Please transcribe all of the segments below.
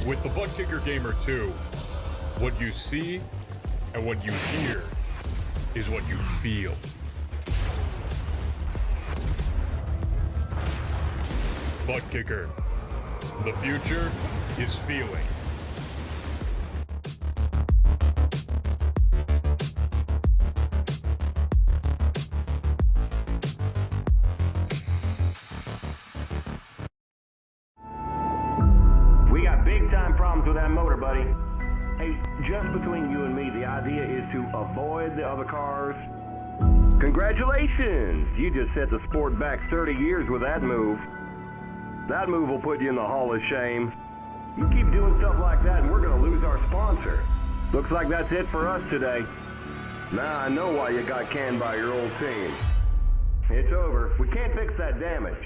With the ButtKicker Gamer2, what you see and what you hear is what you feel. ButtKicker, the future is feeling. We got big time problems with that motor, buddy. Hey, just between you and me, the idea is to avoid the other cars. Congratulations! You just set the sport back 30 years with that move. That move will put you in the Hall of Shame. You keep doing stuff like that and we're gonna lose our sponsor. Looks like that's it for us today. Now I know why you got canned by your old team. It's over. We can't fix that damage.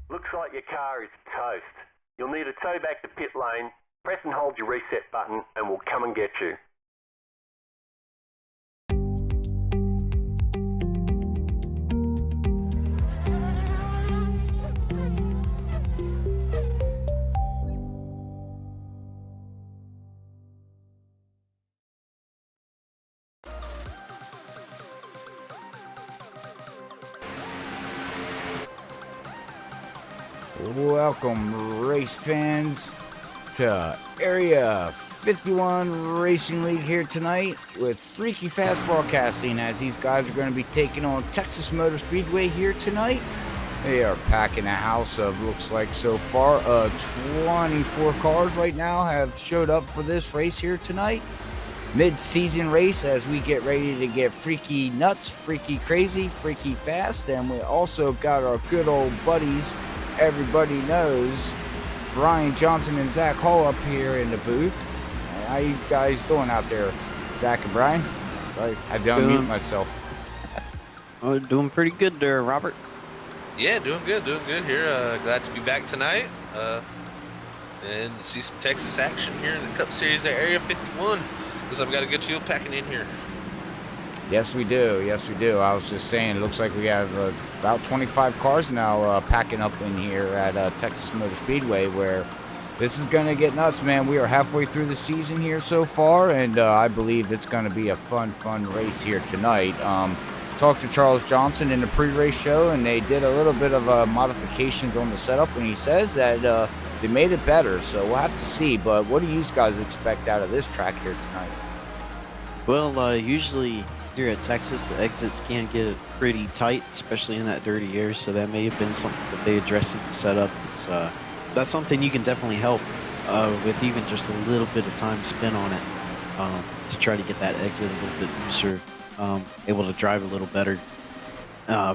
Looks like your car is toast. You'll need a tow back to pit lane, press and hold your reset button, and we'll come and get you. Welcome, race fans, to Area 51 Racing League here tonight with Freaky Fast Broadcasting, as these guys are going to be taking on Texas Motor Speedway here tonight. They are packing a house of, looks like so far, 24 cars right now have showed up for this race here tonight. Mid-season race as we get ready to get freaky nuts, freaky crazy, freaky fast, and we also got our good old buddies everybody knows, Brian Johnson and Zach Hall up here in the booth. How you guys doing out there, Zach and Brian? Sorry, I had to unmute myself. Oh, doing pretty good there, Robert. Yeah, doing good here. Glad to be back tonight and see some Texas action here in the Cup Series at Area 51. Looks like we got a good field packing in here. Yes, we do. Yes, we do. I was just saying, it looks like we have about 25 cars now packing up in here at Texas Motor Speedway, where this is going to get nuts, man. We are halfway through the season here so far, and I believe it's going to be a fun race here tonight. Talked to Charles Johnson in the pre-race show, and they did a little bit of modifications on the setup, and he says that they made it better, so we'll have to see. But what do you guys expect out of this track here tonight? Well, usually here at Texas, the exits can get pretty tight, especially in that dirty air, so that may have been something that they addressed in the setup. It's, that's something you can definitely help with even just a little bit of time spent on it to try to get that exit a little bit looser, able to drive a little better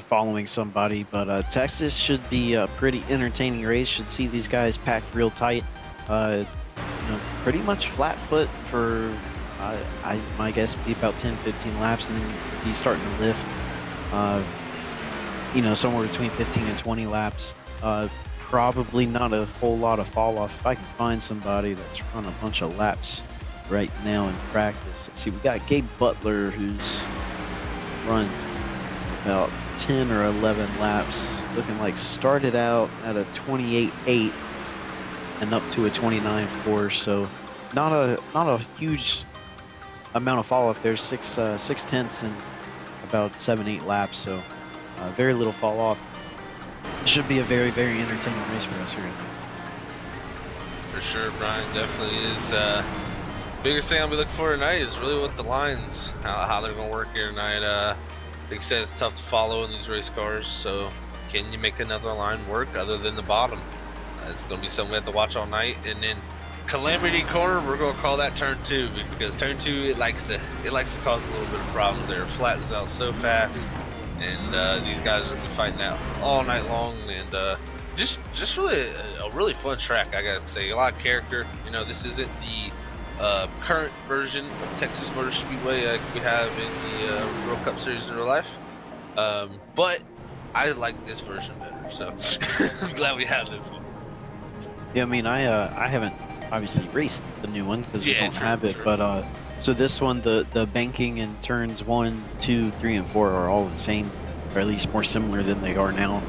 following somebody. But Texas should be a pretty entertaining race. Should see these guys packed real tight. Pretty much flat foot for my guess would be about 10-15 laps, and then he's starting to lift somewhere between 15 and 20 laps. Probably not a whole lot of fall off. If I can find somebody that's run a bunch of laps right now in practice. Let's see, we got Gabe Butler, who's run about 10 or 11 laps, looking like started out at a 28.8 and up to a 29.4, so not a huge amount of fall off. There's 6/10 and about 7-8 laps, so very little fall off. Should be a very entertaining race for us here. For sure, Brian definitely is Biggest thing I'll be looking for tonight is really what the lines, how they're gonna work here tonight. Like I said, it's tough to follow in these race cars, so can you make another line work other than the bottom? It's gonna be something we have to watch all night. And then Calamity Corner, we're gonna call that turn 2 because turn 2 it likes to cause a little bit of problems there. It flattens out so fast, and these guys are gonna be fighting that all night long. And just really a really fun track, I gotta say. A lot of character. You know, this isn't the current version of Texas Motor Speedway like we have in the World Cup Series in real life, but I like this version better, so I'm glad we have this one. Yeah, I mean, I haven't obviously raced the new one because we don't have it, but so this one, the banking in turns 1, 2, 3, and 4 are all the same, or at least more similar than they are now.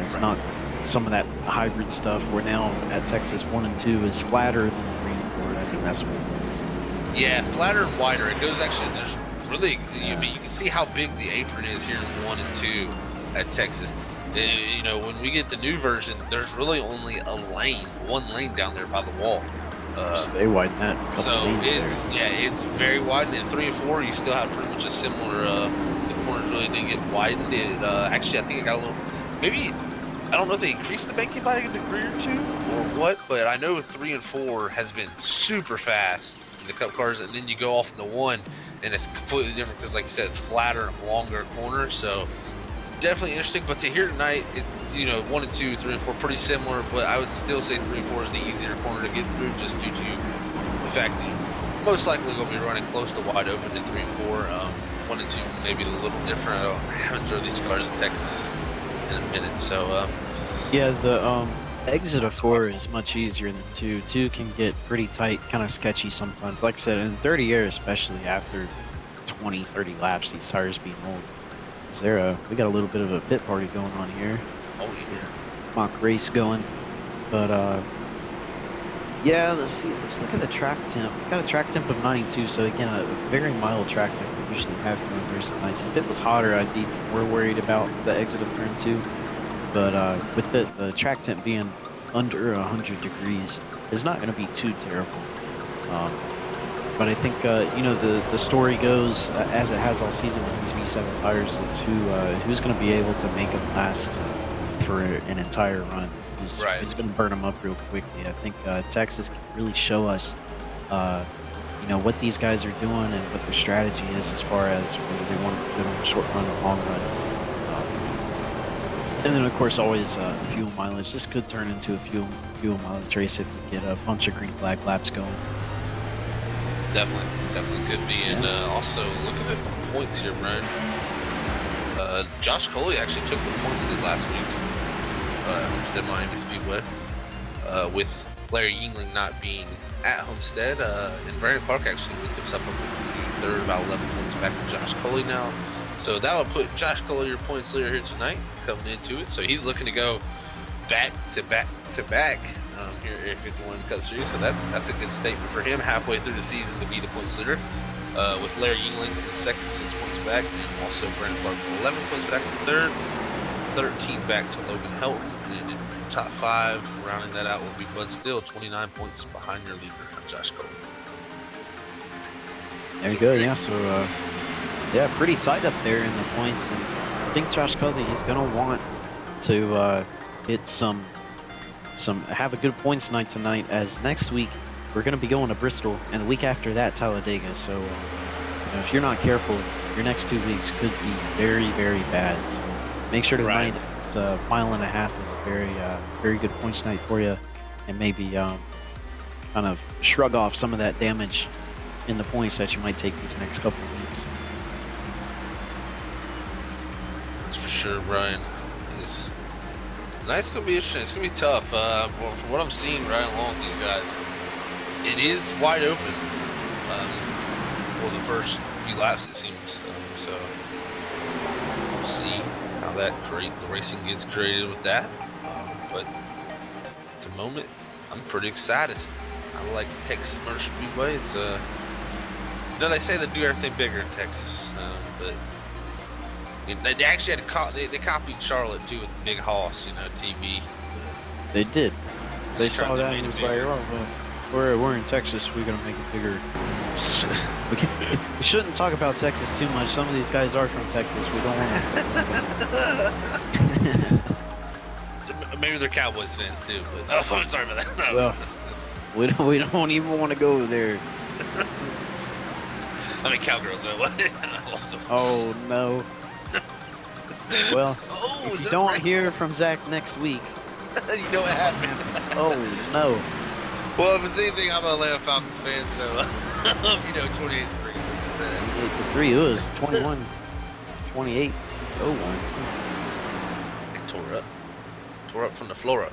It's not some of that hybrid stuff where now at Texas 1 and 2 is flatter than 3 and 4. I think that's what it is. Yeah, flatter and wider. It goes actually. There's really. I mean, you can see how big the apron is here in 1 and 2 at Texas. You know, when we get the new version, there's really only one lane down there by the wall. So they widen that. So it's very wide. And in 3 and 4, you still have pretty much a similar. The corners really didn't get widened. Actually, I think it got a little. Maybe. I don't know if they increased the banking by a degree or 2 or what, but I know 3 and 4 has been super fast in the Cup cars, and then you go off into 1, and it's completely different because, like you said, it's flatter and longer corners. So definitely interesting. But to hear tonight, you know, 1 and 2, 3 and 4, pretty similar, but I would still say 3 and 4 is the easier corner to get through, just due to the fact that you're most likely going to be running close to wide open in 3 and 4. 1 and 2 maybe a little different. I haven't drove these cars in Texas in a minute, so yeah, the exit of 4 is much easier than 2. 2 can get pretty tight, kind of sketchy sometimes. Like I said, in 30 years, especially after 20, 30 laps, these tires being old. Is there we got a little bit of a pit party going on here. oh yeah. Mock race going, but yeah, let's look at the track temp. We got a track temp of 92, so again, a very mild track like we usually have here on Thursday nights. If it was hotter, I'd be more worried about the exit of turn 2. But with the track temp being under 100 degrees, it's not going to be too terrible. But I think you know, the story goes as it has all season with these V7 tires is who's going to be able to make them last for an entire run. Who's going to burn them up real quickly. I think Texas can really show us, you know, what these guys are doing and what their strategy is as far as whether they want to put on a short run or long run. And then, of course, always fuel mileage. This could turn into a fuel mileage race if we get a bunch of green flag laps going. Definitely could be. And also, looking at the points here, Brian. Josh Coley actually took the points lead last week at Homestead Miami Speedway, with Larry Yingling not being at Homestead. And Brandon Clark actually moved himself up to third, about 11 points back to Josh Coley now. So that would put Josh Coley your points leader here tonight, coming into it. So he's looking to go back to back here at 51 Cup Series. So that's a good statement for him halfway through the season to be the points leader. With Larry Yingling in second, 6 points back, and also Brandon Clark 11 points back in third, 13 back to Logan Helton, and in top 5, rounding that out will be Bud Still, 29 points behind your leader, Josh Coley. There you go, yeah. So yeah, pretty tight up there in the points, and I think Josh Coley is going to want to hit have a good points night tonight, as next week we're going to be going to Bristol, and the week after that Talladega. So you know, if you're not careful, your next 2 weeks could be very, very bad. So make sure tonight it's a mile and a half is a very good points night for you, and maybe kind of shrug off some of that damage in the points that you might take these next couple of weeks. That's for sure, Brian. Tonight's gonna be interesting. It's gonna be tough. From what I'm seeing right along with these guys, it is wide open for the first few laps, it seems. So we'll see how the racing gets created with that. But at the moment, I'm pretty excited. I like Texas Motor Speedway. It's you know, they say they do everything bigger in Texas, but they actually had they copied Charlotte too with Big Hoss, you know, TV. They did. They saw that and was like, oh, well, We're in Texas. We're gonna make it bigger. We shouldn't talk about Texas too much. Some of these guys are from Texas. We don't want to. Maybe they're Cowboys fans too. But oh, I'm sorry about that. No. Well, we don't even want to go there. I mean, Cowgirls. Oh no. Well, Oh, if you don't hear from Zach next week, you know what happened. oh no. Well, if it's anything, I'm an Atlanta Falcons fan, so 28-3. So you said. 28-3. It was 21-28. Oh They tore up from the floor up.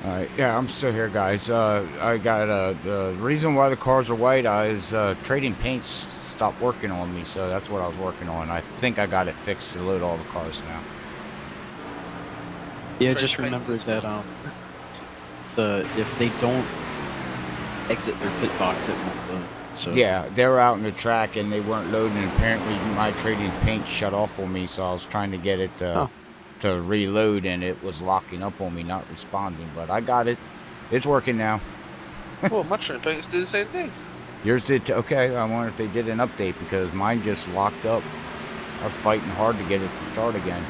All right, yeah, I'm still here, guys. I got the reason why the cars are white is trading paints stopped working on me, so that's what I was working on. I think I got it fixed to load all the cars now. Yeah, just remember that if they don't exit their pit box, it won't load. So Yeah, they were out in the track and they weren't loading. And apparently, my trading paint shut off on me, so I was trying to get it to reload, and it was locking up on me, not responding. But I got it. It's working now. Well, my train paints did the same thing. Yours did too? Okay, I wonder if they did an update because mine just locked up. I was fighting hard to get it to start again.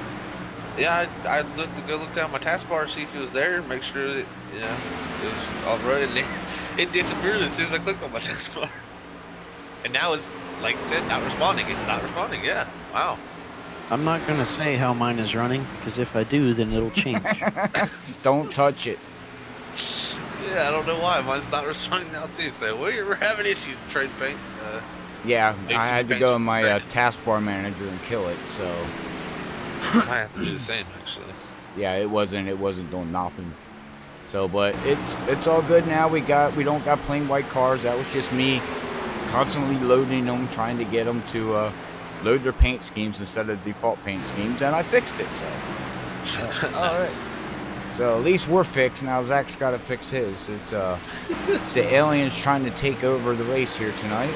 Yeah, I looked to go look down my taskbar, see if it was there, make sure that it was all right, and it disappeared as soon as I clicked on my taskbar. And now it's like I said, not responding. It's not responding. Yeah, wow. I'm not gonna say how mine is running because if I do, then it'll change. Don't touch it. Yeah, I don't know why mine's not responding now too. So we're having issues with trade paints. Yeah, I had to go in my Paints. taskbar manager and kill it. So I have to do the same actually. yeah, it wasn't doing nothing. So, but it's all good now. We don't got plain white cars. That was just me constantly loading them, trying to get them to load their paint schemes instead of default paint schemes, and I fixed it. So all right. So at least we're fixed now. Zach's got to fix his. It's the aliens trying to take over the race here tonight.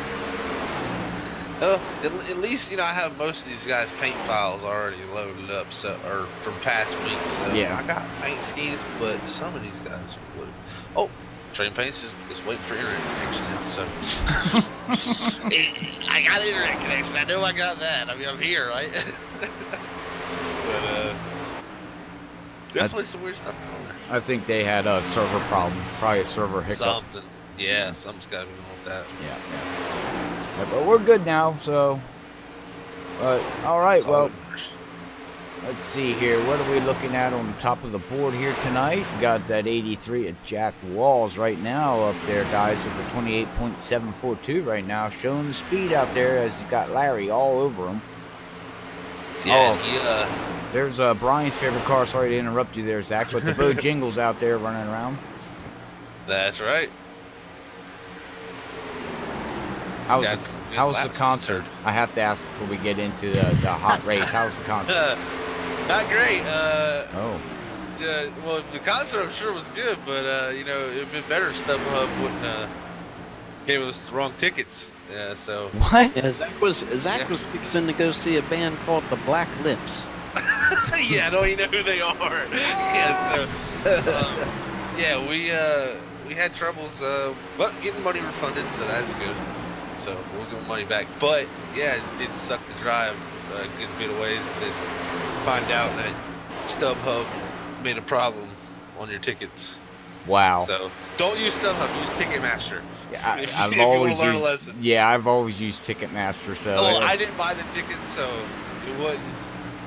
At least I have most of these guys' paint files already loaded up, so or from past weeks. So Yeah. I got paint schemes, but some of these guys would. Oh, train paints just waiting for internet connection now. So I got internet connection. I know I got that. I mean, I'm here, right? But definitely some weird stuff going on there. I think they had a server problem, probably a server hiccup. Something. Yeah, something's got to be wrong with that. Yeah. But we're good now, so. All right, well, let's see here. What are we looking at on the top of the board here tonight? Got that 83 at Jack Walls right now up there, guys, with the 28.742 right now, showing the speed out there as he's got Larry all over him. Yeah, There's Brian's favorite car. Sorry to interrupt you there, Zach, but the Bo Jingle's out there running around. That's right. How's the concert? I have to ask before we get into the hot race. How's the concert? Not great. Well, the concert I'm sure was good, but it'd been better if StubHub wouldn't gave us the wrong tickets. Yeah, so. What? Yeah, Zach was fixing to go see a band called the Black Lips. Yeah, I don't even know who they are. Yeah, so. We had troubles, but getting money refunded, so that's good. So we'll give them money back. But yeah, it did suck to drive a good bit of ways and then find out that StubHub made a problem on your tickets. Wow. So don't use StubHub, use Ticketmaster. Yeah, If you wanna learn a lesson. I've always used Ticketmaster. So. Well, I didn't buy the tickets, so it wasn't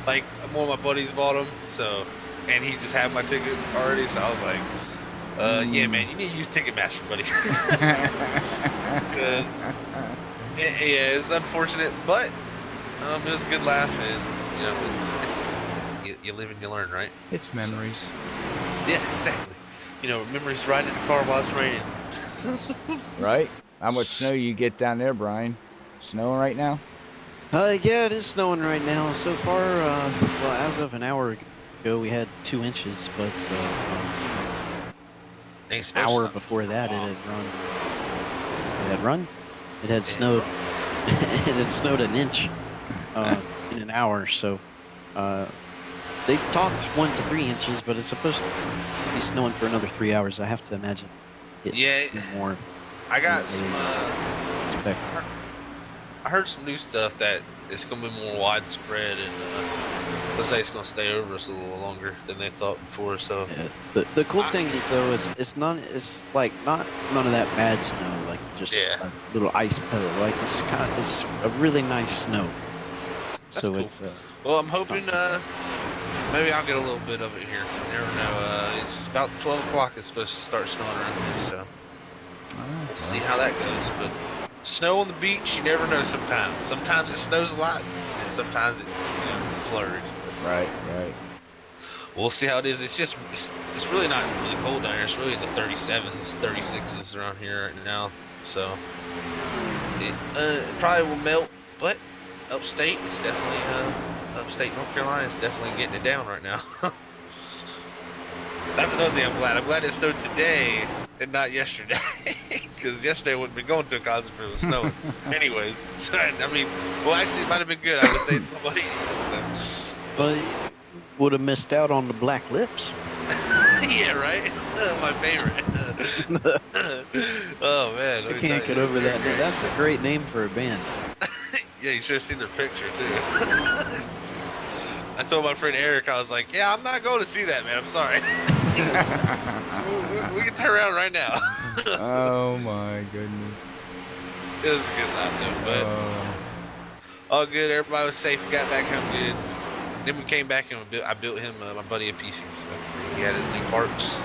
like one of my buddies bought them. So, and he just had my ticket already. So I was like, yeah, man, you need to use Ticketmaster, buddy. Yeah, it's unfortunate, but it was a good laugh, and you live and you learn, right? It's memories. So, yeah, exactly. Memories riding in the car while it's raining. Right? How much snow you get down there, Brian? Snowing right now? Yeah, it is snowing right now. So far, as of an hour ago, we had 2 inches, but an hour before that, it had run. It had snowed. It had snowed an inch in an hour. So They talked 1 to 3 inches, but it's supposed to be snowing for another 3 hours. I have to imagine it Yeah, more. I got than some. they expect. I heard some new stuff that it's gonna be more widespread, and let's say it's gonna stay over us a little longer than they thought before. So Yeah. The cool thing is though, it's like not none of that bad snow, like just yeah, a little ice pebble. Like it's a really nice snow. that's So cool. it's Well, I'm it's not hoping too bad. maybe I'll get a little bit of it here. You never know. It's about 12 o'clock. It's supposed to start snowing around here, so we'll see how that goes. But snow on the beach, you never know. Sometimes it snows a lot, and sometimes it flurries. Right. We'll see how it is. It's really not really cold down here. It's really in the 37s, 36s around here right now. So it probably will melt, but upstate is definitely upstate North Carolina is definitely getting it down right now. That's another thing I'm glad. I'm glad it snowed today and not yesterday, because yesterday I wouldn't be going to a concert if it was snowing. Anyways, so, I mean, well, actually, it might have been good. I would say nobody. So. But would have missed out on the Black Lips. Yeah, right. My favorite. Oh man, I can't get over that. That's a great name for a band. Yeah, you should have seen their picture too. I told my friend Eric, I was like, "Yeah, I'm not going to see that, man. I'm sorry. we can turn around right now." Oh my goodness. It was a good laugh though, but all good. Everybody was safe. We got back home good. Then we came back and I built him, my buddy, a PC. So he had his new parts.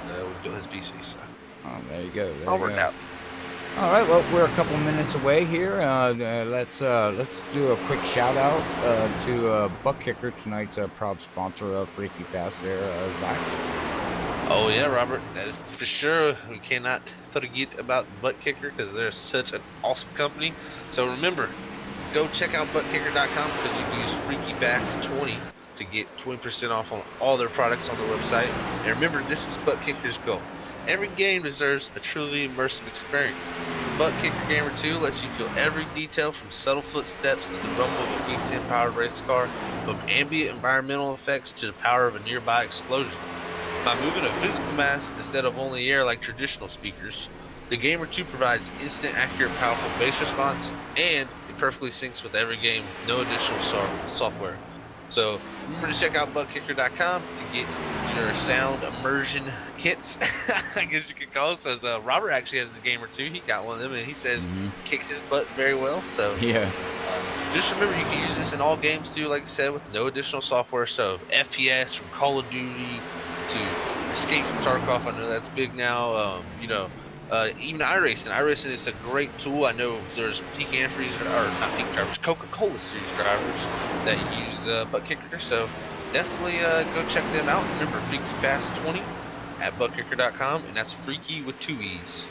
We built his PC. So Oh, there you go. all worked out. All right, well, we're a couple minutes away here. Let's do a quick shout out to ButtKicker, tonight's proud sponsor of Freaky Fast there, Zach. Oh yeah, Robert, that is for sure. We cannot forget about ButtKicker because they're such an awesome company. So remember, go check out ButtKicker.com because you can use FreakyFast20 to get 20% off on all their products on the website. And remember, this is ButtKicker's goal. Every game deserves a truly immersive experience. ButtKicker Gamer2 lets you feel every detail from subtle footsteps to the rumble of a V10 powered race car, from ambient environmental effects to the power of a nearby explosion. By moving a physical mass instead of only air like traditional speakers, the Gamer2 provides instant, accurate, powerful bass response, and it perfectly syncs with every game, no additional software. So remember to check out ButtKicker.com to get your sound immersion kits, I guess you could call it. Says Robert actually has the Gamer2. He got one of them, and he says kicks his butt very well. So Yeah. just remember, you can use this in all games too, like I said, with no additional software. So FPS from Call of Duty to Escape from Tarkov, I know that's big now. Even iRacing. iRacing is a great tool. I know there's peak entries, or not peak drivers, Coca-Cola series drivers that use ButtKicker. So definitely go check them out. Remember, Freaky Fast 20 at ButtKicker.com, and that's Freaky with 2 E's.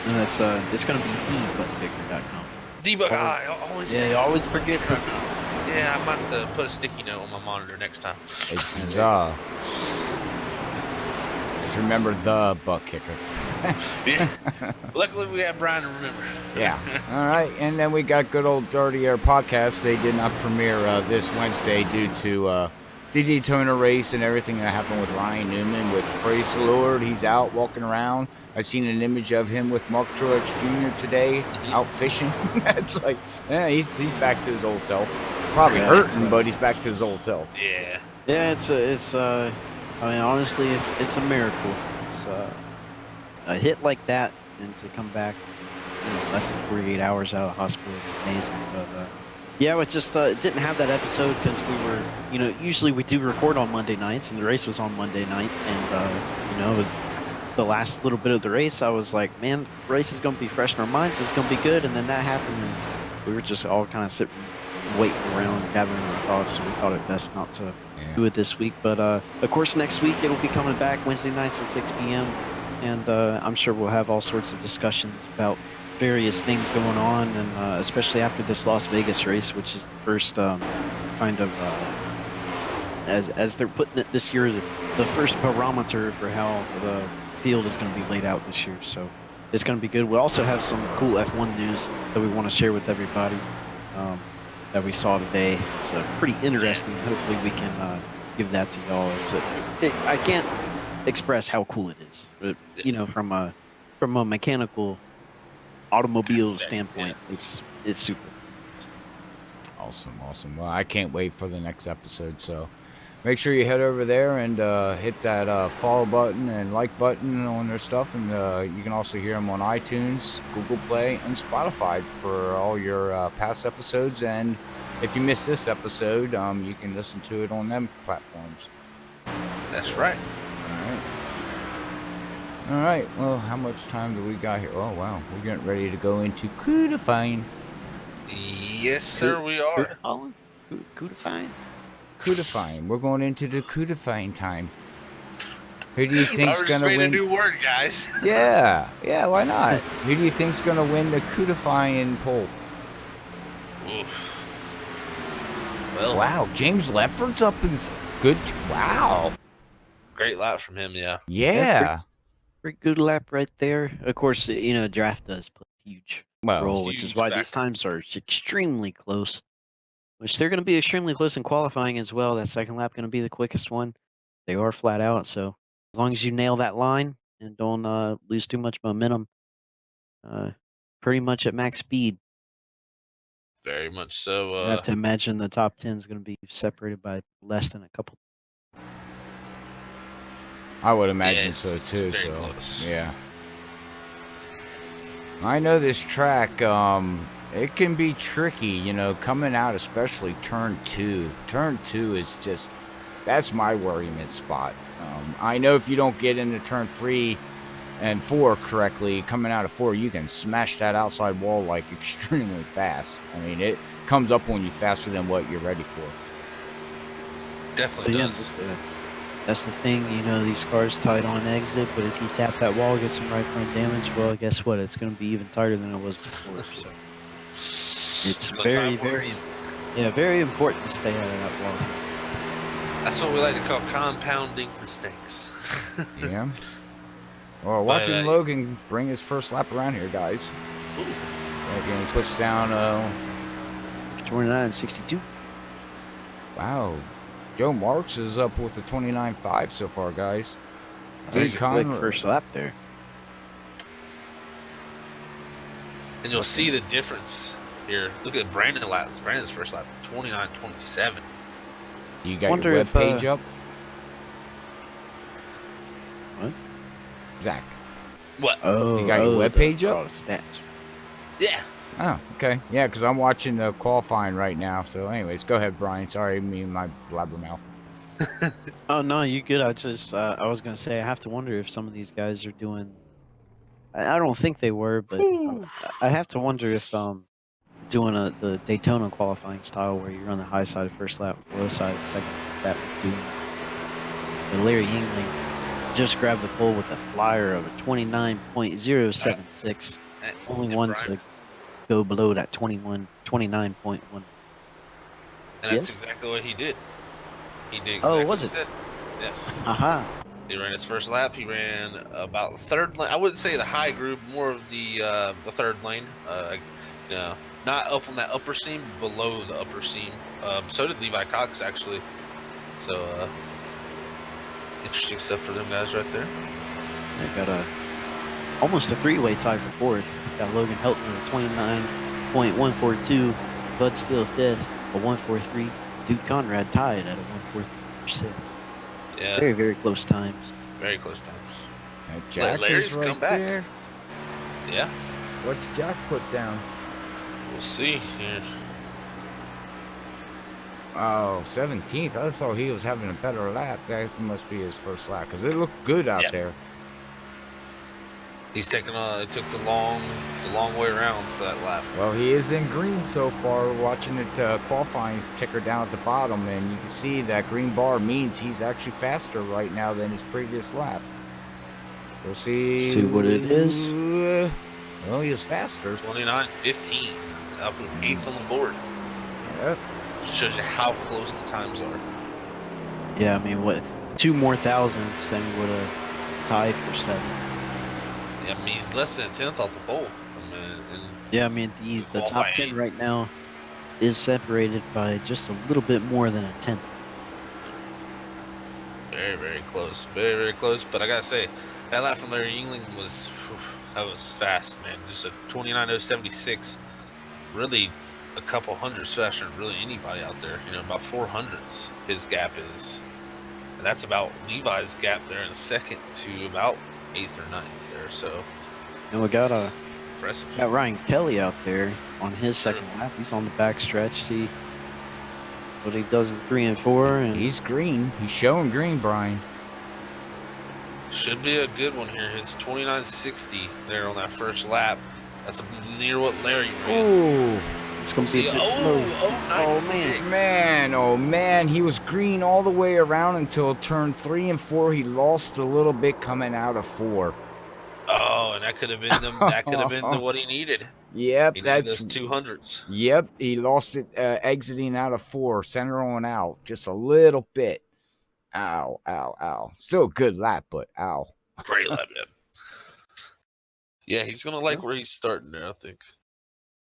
And that's it's gonna be ButtKicker.com. I always Yeah, you always forget that. Yeah, I might have to put a sticky note on my monitor next time. It's the. Just remember the ButtKicker. Yeah. Luckily, we have Brian to remember. Yeah. All right, and then we got good old Dirty Air Podcast. They did not premiere this Wednesday due to the Daytona race and everything that happened with Ryan Newman, which, praise the Lord, he's out walking around. I seen an image of him with Mark Truex Jr. today, out fishing. It's like, yeah, he's back to his old self. Probably hurting, but he's back to his old self. Yeah. Yeah, I mean, honestly, it's a miracle. It's a hit like that, and to come back, less than 48 hours out of the hospital, it's amazing. But yeah, it just it didn't have that episode because we were, usually we do record on Monday nights, and the race was on Monday night, and the last little bit of the race, I was like, man, the race is gonna be fresh in our minds. It's gonna be good, and then that happened, and we were just all kind of sitting, waiting around, gathering our thoughts. So we thought it best not to do it this week. But of course, next week it'll be coming back Wednesday nights at 6 p.m. And I'm sure we'll have all sorts of discussions about various things going on, and especially after this Las Vegas race, which is the first kind of, as they're putting it this year, the first barometer for how the field is going to be laid out this year. So it's going to be good. We also have some cool F1 news that we want to share with everybody. that we saw today. It's pretty interesting. Hopefully we can give that to y'all. I can't express how cool it is. But, you know, from a mechanical automobile standpoint, it's super. Awesome, awesome. Well, I can't wait for the next episode. So make sure you head over there and hit that follow button and like button on their stuff. And you can also hear them on iTunes, Google Play, and Spotify for all your past episodes. And if you missed this episode, you can listen to it on them platforms. That's right. All right. All right. Well, how much time do we got here? Oh, wow. We're getting ready to go into Cudifine. Yes, sir, we are. Cudifine. Cudifine. We're going into the Cudifine time. Who do you I think's just gonna made win? a new word, guys. Yeah, why not? Who do you think's gonna win the Cudifying poll? Oof. Well, Wow, James Lefford's up in good. Wow. great lap from him, yeah. Yeah. Pretty good lap right there. Of course, you know, draft does play a huge Well, role, which is huge why these factor. times are extremely close. Which they're going to be extremely close in qualifying as well. That second lap going to be the quickest one. They are flat out, so as long as you nail that line and don't lose too much momentum, pretty much at max speed. Very much so. I have to imagine the top 10 is going to be separated by less than a couple. I would imagine it's so too. very So close. yeah. I know this track. It can be tricky, you know, coming out, especially turn 2. Turn 2 is just, that's my worryment spot. I know if you don't get into turn 3 and 4 correctly, coming out of 4, you can smash that outside wall like extremely fast. I mean, it comes up on you faster than what you're ready for. Definitely Yeah, does. that's the thing, you know, these cars tight on exit, but if you tap that wall, get some right front damage, well, guess what? It's going to be even tighter than it was before. So it's But very, time very, works. very important to stay out of that wall. That's what we like to call compounding mistakes. Yeah. Well, watching Logan bring his first lap around here, guys. Logan puts down 29.62. Wow. Joe Marks is up with the 29.5 so far, guys. There's a quick Conrad- first lap there. And you'll see the difference here. Look at Brandon laps. Brandon's first lap, 29.27. You got Wonder your web if, page up? What? Zach. What? Oh, You got your web page up? Stats. Yeah. Oh, okay. Yeah, because I'm watching the qualifying right now. So, anyways, go ahead, Brian. Sorry, me and my blabbermouth. Oh no, you good. I just I was gonna say I have to wonder if some of these guys are doing. I don't think they were, but I have to wonder if doing the Daytona qualifying style where you're on the high side of first lap, low side of second, that would do. But Larry Yingling just grabbed the pole with a flyer of a 29.076. Only one to go below that 29.1. And Yes? that's exactly what he did. He did Oh, exactly was what he it? said. Yes. Aha. He ran his first lap. He ran about the third lane. I wouldn't say the high group, more of the third lane. You know, not up on that upper seam, below the upper seam. So did Levi Cox actually. So interesting stuff for them guys right there. They got almost a three-way tie for fourth. Got Logan Helton at 29.142. Bud Steele fifth, a 143. Duke Conrad tied at a 143.6. Yeah. Very, very close times. Very close times. Now, Jack Larry's is right come back. there. Yeah. What's Jack put down? We'll see here. Oh, 17th. I thought he was having a better lap. That must be his first lap because it looked good out there. He's taking it took the long way around for that lap. Well, he is in green so far. Watching it qualifying ticker down at the bottom, and you can see that green bar means he's actually faster right now than his previous lap. We'll see. See what it is. Well, he was faster. 29.15, up to 8th on the board. Yep. Shows you how close the times are. Yeah, I mean, what? 2 more thousandths and he would have tied for 7th. Yeah, I mean, he's less than a 10th off the pole. I mean, Yeah, I mean, the top 10 right now is separated by just a little bit more than a tenth. Very, very close. Very, very close. But I gotta say, that lap from Larry Yingling was, that was fast, man. Just a 29.076. Really a couple hundreds faster than really anybody out there. You know, about 400s his gap is. And that's about Levi's gap there in second to about 8th or 9th there. So, And we got impressive. got Ryan Kelly out there on his second lap. He's on the back stretch. See what he does in 3 and 4. And He's green. He's showing green, Brian. Should be a good one here. It's 29.60 there on that first lap. That's near what Larry ran. Ooh. it's going to be a bit slow. Oh, Oh man, he was green all the way around until turn 3 and 4. He lost a little bit coming out of 4. Oh, and that could have been what he needed. Yep, He needed that's those 200s. Yep, he lost it exiting out of 4, center on out, just a little bit. Ow, ow, ow. Still a good lap, but ow. Great lap, man. Yeah, he's gonna like where he's starting there, I think.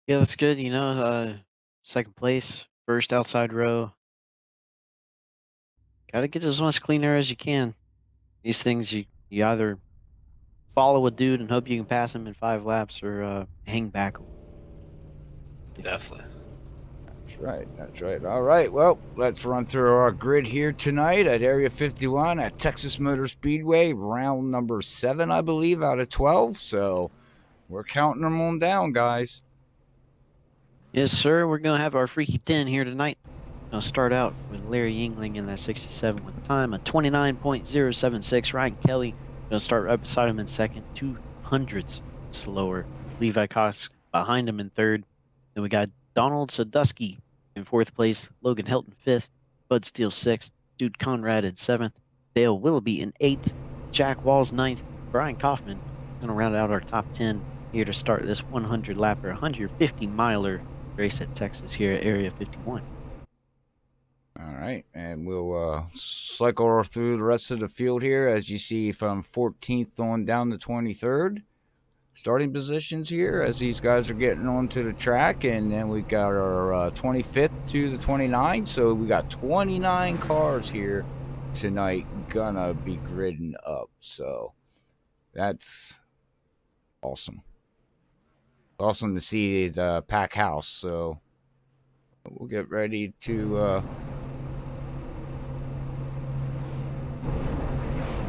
Yeah, that's good. You know, second place, first outside row. Got to get as much clean air as you can. These things, you either follow a dude and hope you can pass him in 5 laps, or hang back. Definitely. That's right, that's right. All right, well, let's run through our grid here tonight at Area 51 at Texas Motor Speedway, round number 7, I believe, out of 12. So we're counting them on down, guys. Yes, sir. We're going to have our freaky 10 here tonight. Going to start out with Larry Yingling in that 67 with time, a 29.076. Ryan Kelly going to start right beside him in second, 200s slower. Levi Cox behind him in third. Then we got Donald Sadusky in 4th place, Logan Hilton 5th, Bud Steele 6th, Jude Conrad in 7th, Dale Willoughby in 8th, Jack Walls 9th, Brian Kaufman going to round out our top 10 here to start this 100-lapper, 150-miler race at Texas here at Area 51. All right, and we'll cycle through the rest of the field here as you see from 14th on down to 23rd. Starting positions here as these guys are getting onto the track, and then we got our 25th to the 29th. So we got 29 cars here tonight gonna be gridding up. So that's awesome. Awesome to see the pack house. So we'll get ready to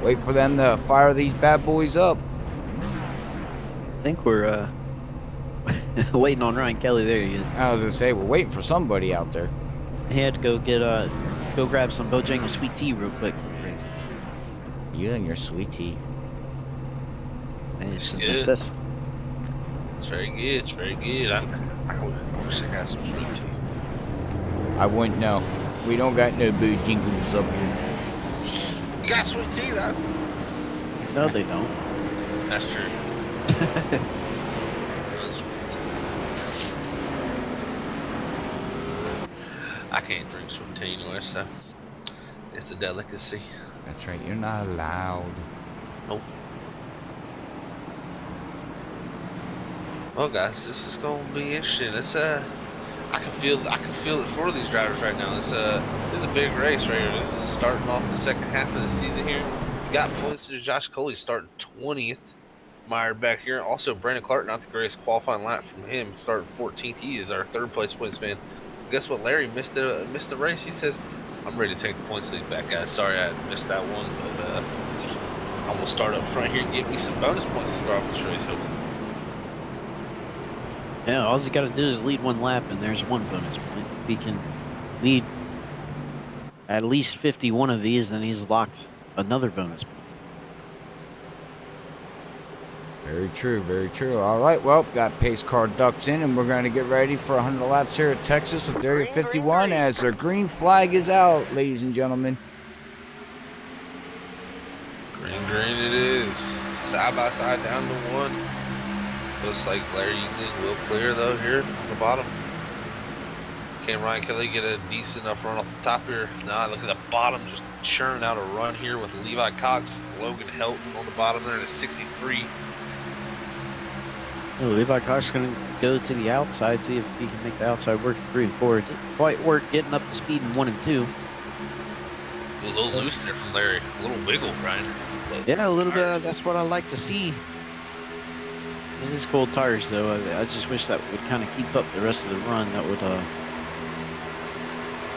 wait for them to fire these bad boys up. I think we're waiting on Ryan Kelly. There he is. I was gonna say we're waiting for somebody out there. He had to go get go grab some Bojangles sweet tea real quick. You and your sweet tea. It's a Good. necessity. It's very good. It's very good. I wish I got some sweet tea. I wouldn't know. We don't got no Bojangles up here. You got sweet tea, though. No, they don't. That's true. I can't drink sweet tea anyway, so it's a delicacy. That's right. You're not allowed. Nope. Well, guys, this is gonna be interesting. It's I can feel it for these drivers right now. It's a big race right here. This is starting off the second half of the season here. We got points to Josh Coley starting 20th. Meyer back here. Also, Brandon Clark, not the greatest qualifying lap from him, starting 14th. He is our 3rd place points man. Guess what? Larry missed the race. He says, "I'm ready to take the points lead back, guys. Sorry I missed that one, but I'm gonna start up front here and get me some bonus points to start off this race, hopefully." Yeah, all you got to do is lead 1 lap, and there's 1 bonus point. If he can lead at least 51 of these, then he's locked another bonus point. Very true, very true. All right, well, got pace car ducks in, and we're going to get ready for 100 laps here at Texas with Area 51 as the green flag is out, ladies and gentlemen. Green it is. Side by side down to 1. Looks like Larry Yingling will clear though here on the bottom. Can Ryan Kelly get a decent enough run off the top here? Nah, look at the bottom, just churning out a run here with Levi Cox, Logan Helton on the bottom there in a 63. Oh, Levi Koch's going to go to the outside, see if he can make the outside work in 3 and 4. Didn't quite work getting up to speed in 1 and 2. A little loose there from Larry. A little wiggle, Brian. But Yeah, a little bit. tires. That's what I like to see. It is cold tires, though. I just wish that would kind of keep up the rest of the run. That would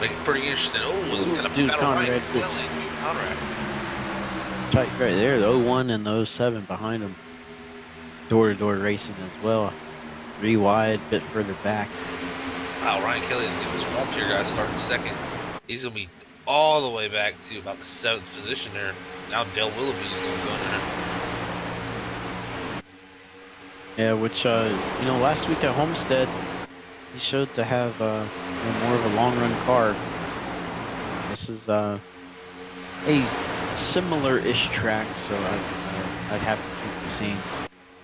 Make it pretty interesting. Oh, was kind of Dude, battle right. Conrad Well, gets Conrad. tight right there. The 01 and the 07 behind him. Door-to-door racing as well. 3 wide, bit further back. Wow, Ryan Kelly is getting swamped here, guys. Starting second. He's gonna be all the way back to about the 7th position there. Now Dale Willoughby's gonna go in there. Yeah, which last week at Homestead, he showed to have more of a long-run car. This is a similar-ish track, so I'd have to think the same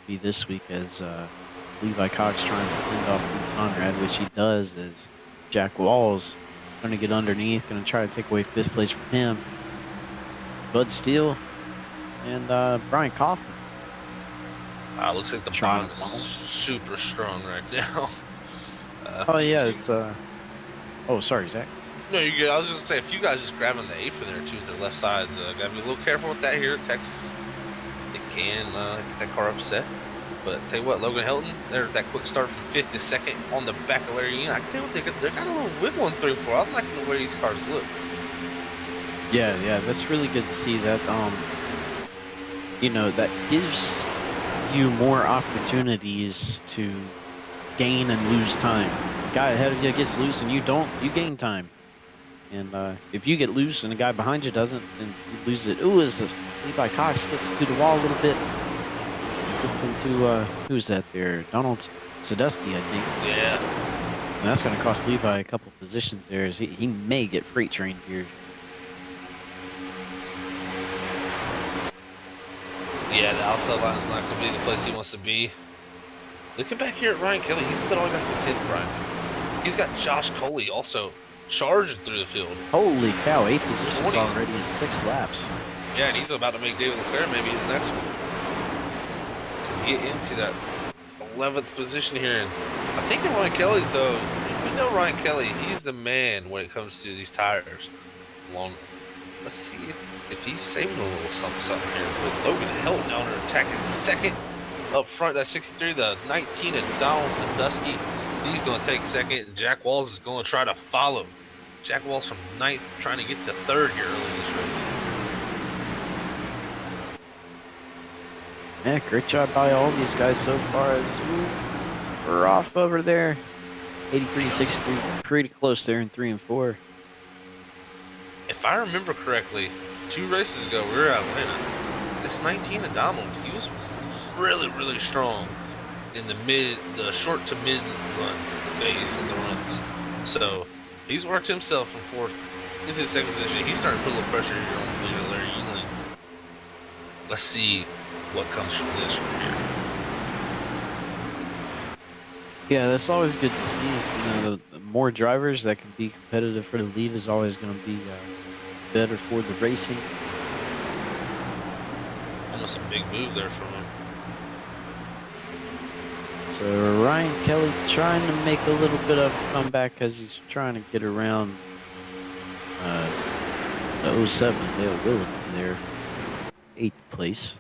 be this week as Levi Cox trying to fend off Conrad, which he does as Jack Walls going to get underneath, going to try to take away 5th place from him. Bud Steele and Brian Kaufman. Looks like the bottom is super strong right now. Oh yeah, it's oh, sorry, Zach. No, you're good. I was just gonna say, if you guys just grabbing the 8th in there too, with their left sides, gotta be a little careful with that here in Texas. It can get that car upset. But tell you what, Logan Helton, there's that quick start from 5th to 2nd on the back of Larry Ian. I can tell you what, they got a little wiggle in 3 and 4. I'm liking the way these cars look. Yeah, that's really good to see that. That gives you more opportunities to gain and lose time. The guy ahead of you gets loose and you don't, you gain time. And if you get loose and the guy behind you doesn't, then you lose it. Ooh, as Levi Cox gets to the wall a little bit. Gets into, who's that there? Donald Sadusky, I think. Yeah. And that's going to cost Levi a couple positions there, as he may get freight trained here. Yeah, the outside line is not going to be the place he wants to be. Looking back here at Ryan Kelly, he's still only got the 10th, Brian. He's got Josh Coley also charging through the field. Holy cow, 8 positions 20. already in 6 laps. Yeah, and he's about to make David Leclerc maybe his next one. To get into that 11th position here. And I think in Ryan Kelly's, though, we know Ryan Kelly, he's the man when it comes to these tires. Let's see if he's saving a little something here. With Logan Helton down there attacking 2nd up front. That 63, the 19, and Donald Sandusky. He's going to take 2nd, and Jack Walls is going to try to follow. Jack Walls from 9th, trying to get to 3rd here early in this race. Yeah, great job by all these guys so far. As we're off over there. 83, 63, pretty close there in 3 and 4. If I remember correctly, 2 races ago, we were at Atlanta. This 19 and Donald, he was really, really strong in the short to mid run phase of the runs. So he's worked himself from 4th into the 2nd position. He's starting to put a little pressure here on the leader, Larry Yingling. Let's see what comes from this from here. Yeah, that's always good to see. The more drivers that can be competitive for the lead is always going to be better for the racing. Almost a big move there from him. So Ryan Kelly trying to make a little bit of a comeback as he's trying to get around the 07 Dale Willoughby there, 8th place,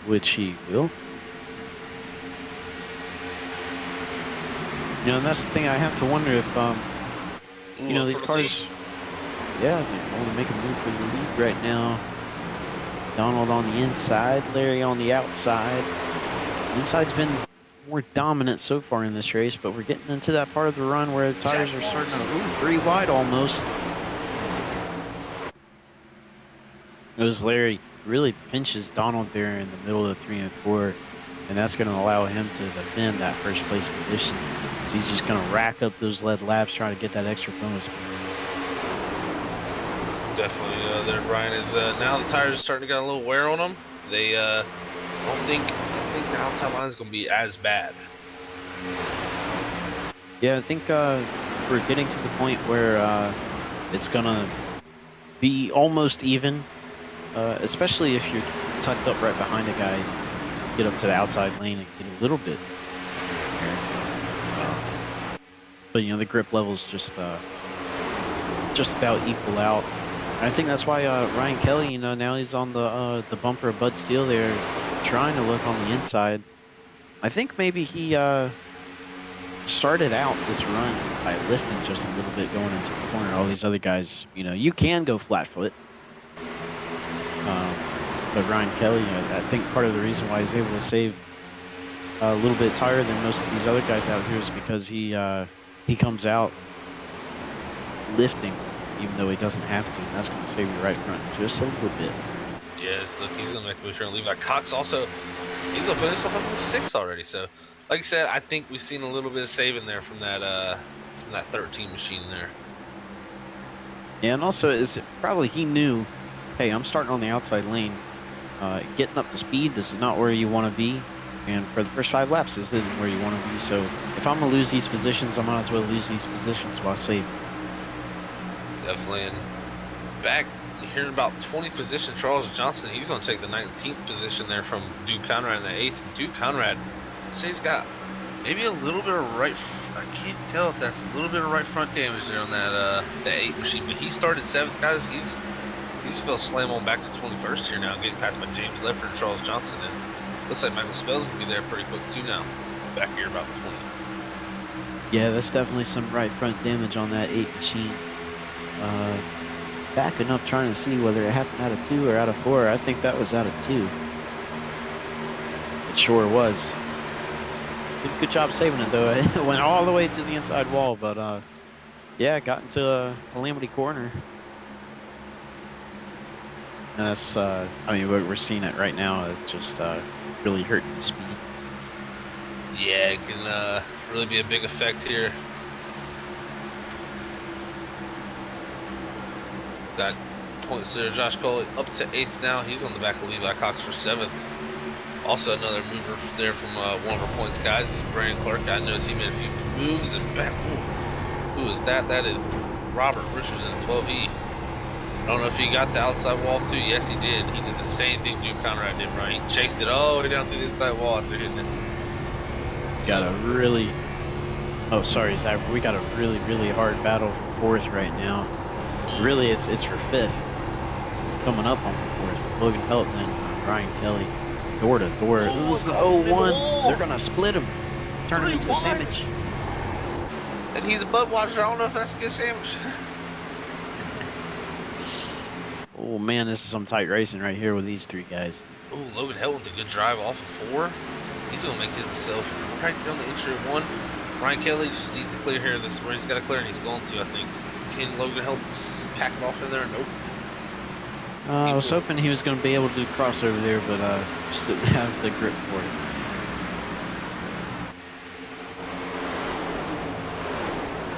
which he will. And that's the thing. I have to wonder if these cars. Yeah, they want to make a move for the lead right now. Donald on the inside, Larry on the outside. Inside's been more dominant so far in this race, but we're getting into that part of the run where the tires are starting to 3 wide almost. It was Larry really pinches Donald there in the middle of the 3 and 4, and that's going to allow him to defend that 1st place position. So he's just going to rack up those lead laps trying to get that extra bonus. Definitely there, Brian, is now the tires are starting to get a little wear on them. They I think the outside line is going to be as bad. Yeah, I think we're getting to the point where it's going to be almost even, especially if you're tucked up right behind a guy. get up to the outside lane and get a little bit there. But you know, the grip levels just about equal out. And I think that's why Ryan Kelly, you know, now he's on the bumper of Bud Steele there, trying to look on the inside. I think maybe he started out this run by lifting just a little bit going into the corner. All these other guys, you know, you can go flat foot. But Ryan Kelly, I think part of the reason why he's able to save a little bit higher than most of these other guys out here is because he comes out lifting, even though he doesn't have to, and that's going to save your right front just a little bit. Yes, look, he's going to make the return. Levi Cox also, he's going to put himself up in the 6 already. So, like I said, I think we've seen a little bit of saving there from that 13 machine there. Yeah, and also is probably he knew, hey, I'm starting on the outside lane. Getting up to speed, this is not where you want to be. And for the first 5 laps, this isn't where you want to be. So if I'm going to lose these positions, I might as well lose these positions while safe. Definitely. And back here in about 20th position, Charles Johnson, he's going to take the 19th position there from Duke Conrad in the 8th. Duke Conrad, say he's got maybe a little bit of right, I can't tell if that's a little bit of right front damage there on that 8 machine, but he started 7th, guys. He's going to slam on back to 21st here now, getting passed by James Leffert and Charles Johnson. And looks like Michael Spell's going to be there pretty quick too now, back here about the 20th. Yeah, that's definitely some right front damage on that 8 machine. Backing up, trying to see whether it happened out of 2 or out of 4. I think that was out of 2. It sure was. Good job saving it, though. It went all the way to the inside wall, but yeah, got into a calamity corner. And that's, I mean, we're seeing it right now. It's just really hurting the speed. Yeah, it can really be a big effect here. Got points there. Josh Cole up to 8th now. He's on the back of Levi Cox for 7th. Also another mover there from one of our points guys is Brandon Clark. I noticed he made a few moves and back. Ooh, who is that? That is Robert Richardson, 12E. I don't know if he got the outside wall too. Yes, he did. He did the same thing Duke Conrad did, right? He chased it all the way down to the inside wall after hitting it. Got a really, oh sorry, Zach, we got a really hard battle for 4th right now. Really, it's for 5th. Coming up on 4th. Logan Pelton and Ryan Kelly. Door to door. Who's the 0-1? They're going to split him. Turn him into a sandwich. And he's a Budweiser. I don't know if that's a good sandwich. Oh man, this is some tight racing right here with these 3 guys. Oh, Logan Hell with a good drive off of 4. He's going to make himself right there on the entry of 1. Ryan Kelly just needs to clear here. This is where he's got to clear, and he's going to, I think. Can Logan Hell pack it off in there? Nope. I was hoping he was going to be able to do cross over there, but just didn't have the grip for it.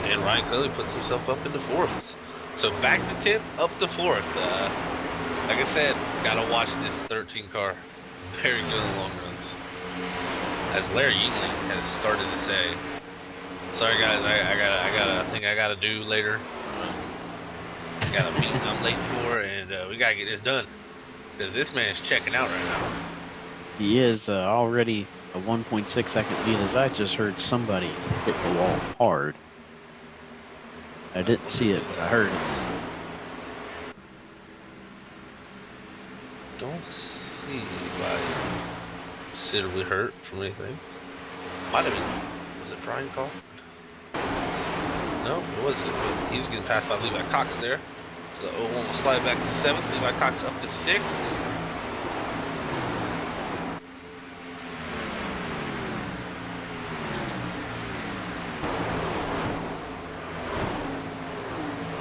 And Ryan Kelly puts himself up into 4th. So back to 10th, up to 4th. Like I said, gotta watch this 13 car. Very good in the long runs. As Larry Yingling has started to say, sorry guys, I got a thing I gotta do later. I got a meeting I'm late for, and we gotta get this done. Because this man is checking out right now. He is already a 1.6 second lead, as I just heard somebody hit the wall hard. I didn't see it, but I heard it. Don't see anybody considerably hurt from anything. Might have been, was it Brian Call? No, it wasn't. But he's getting passed by Levi Cox there. So the 0-1 will slide back to 7th. Levi Cox up to 6th.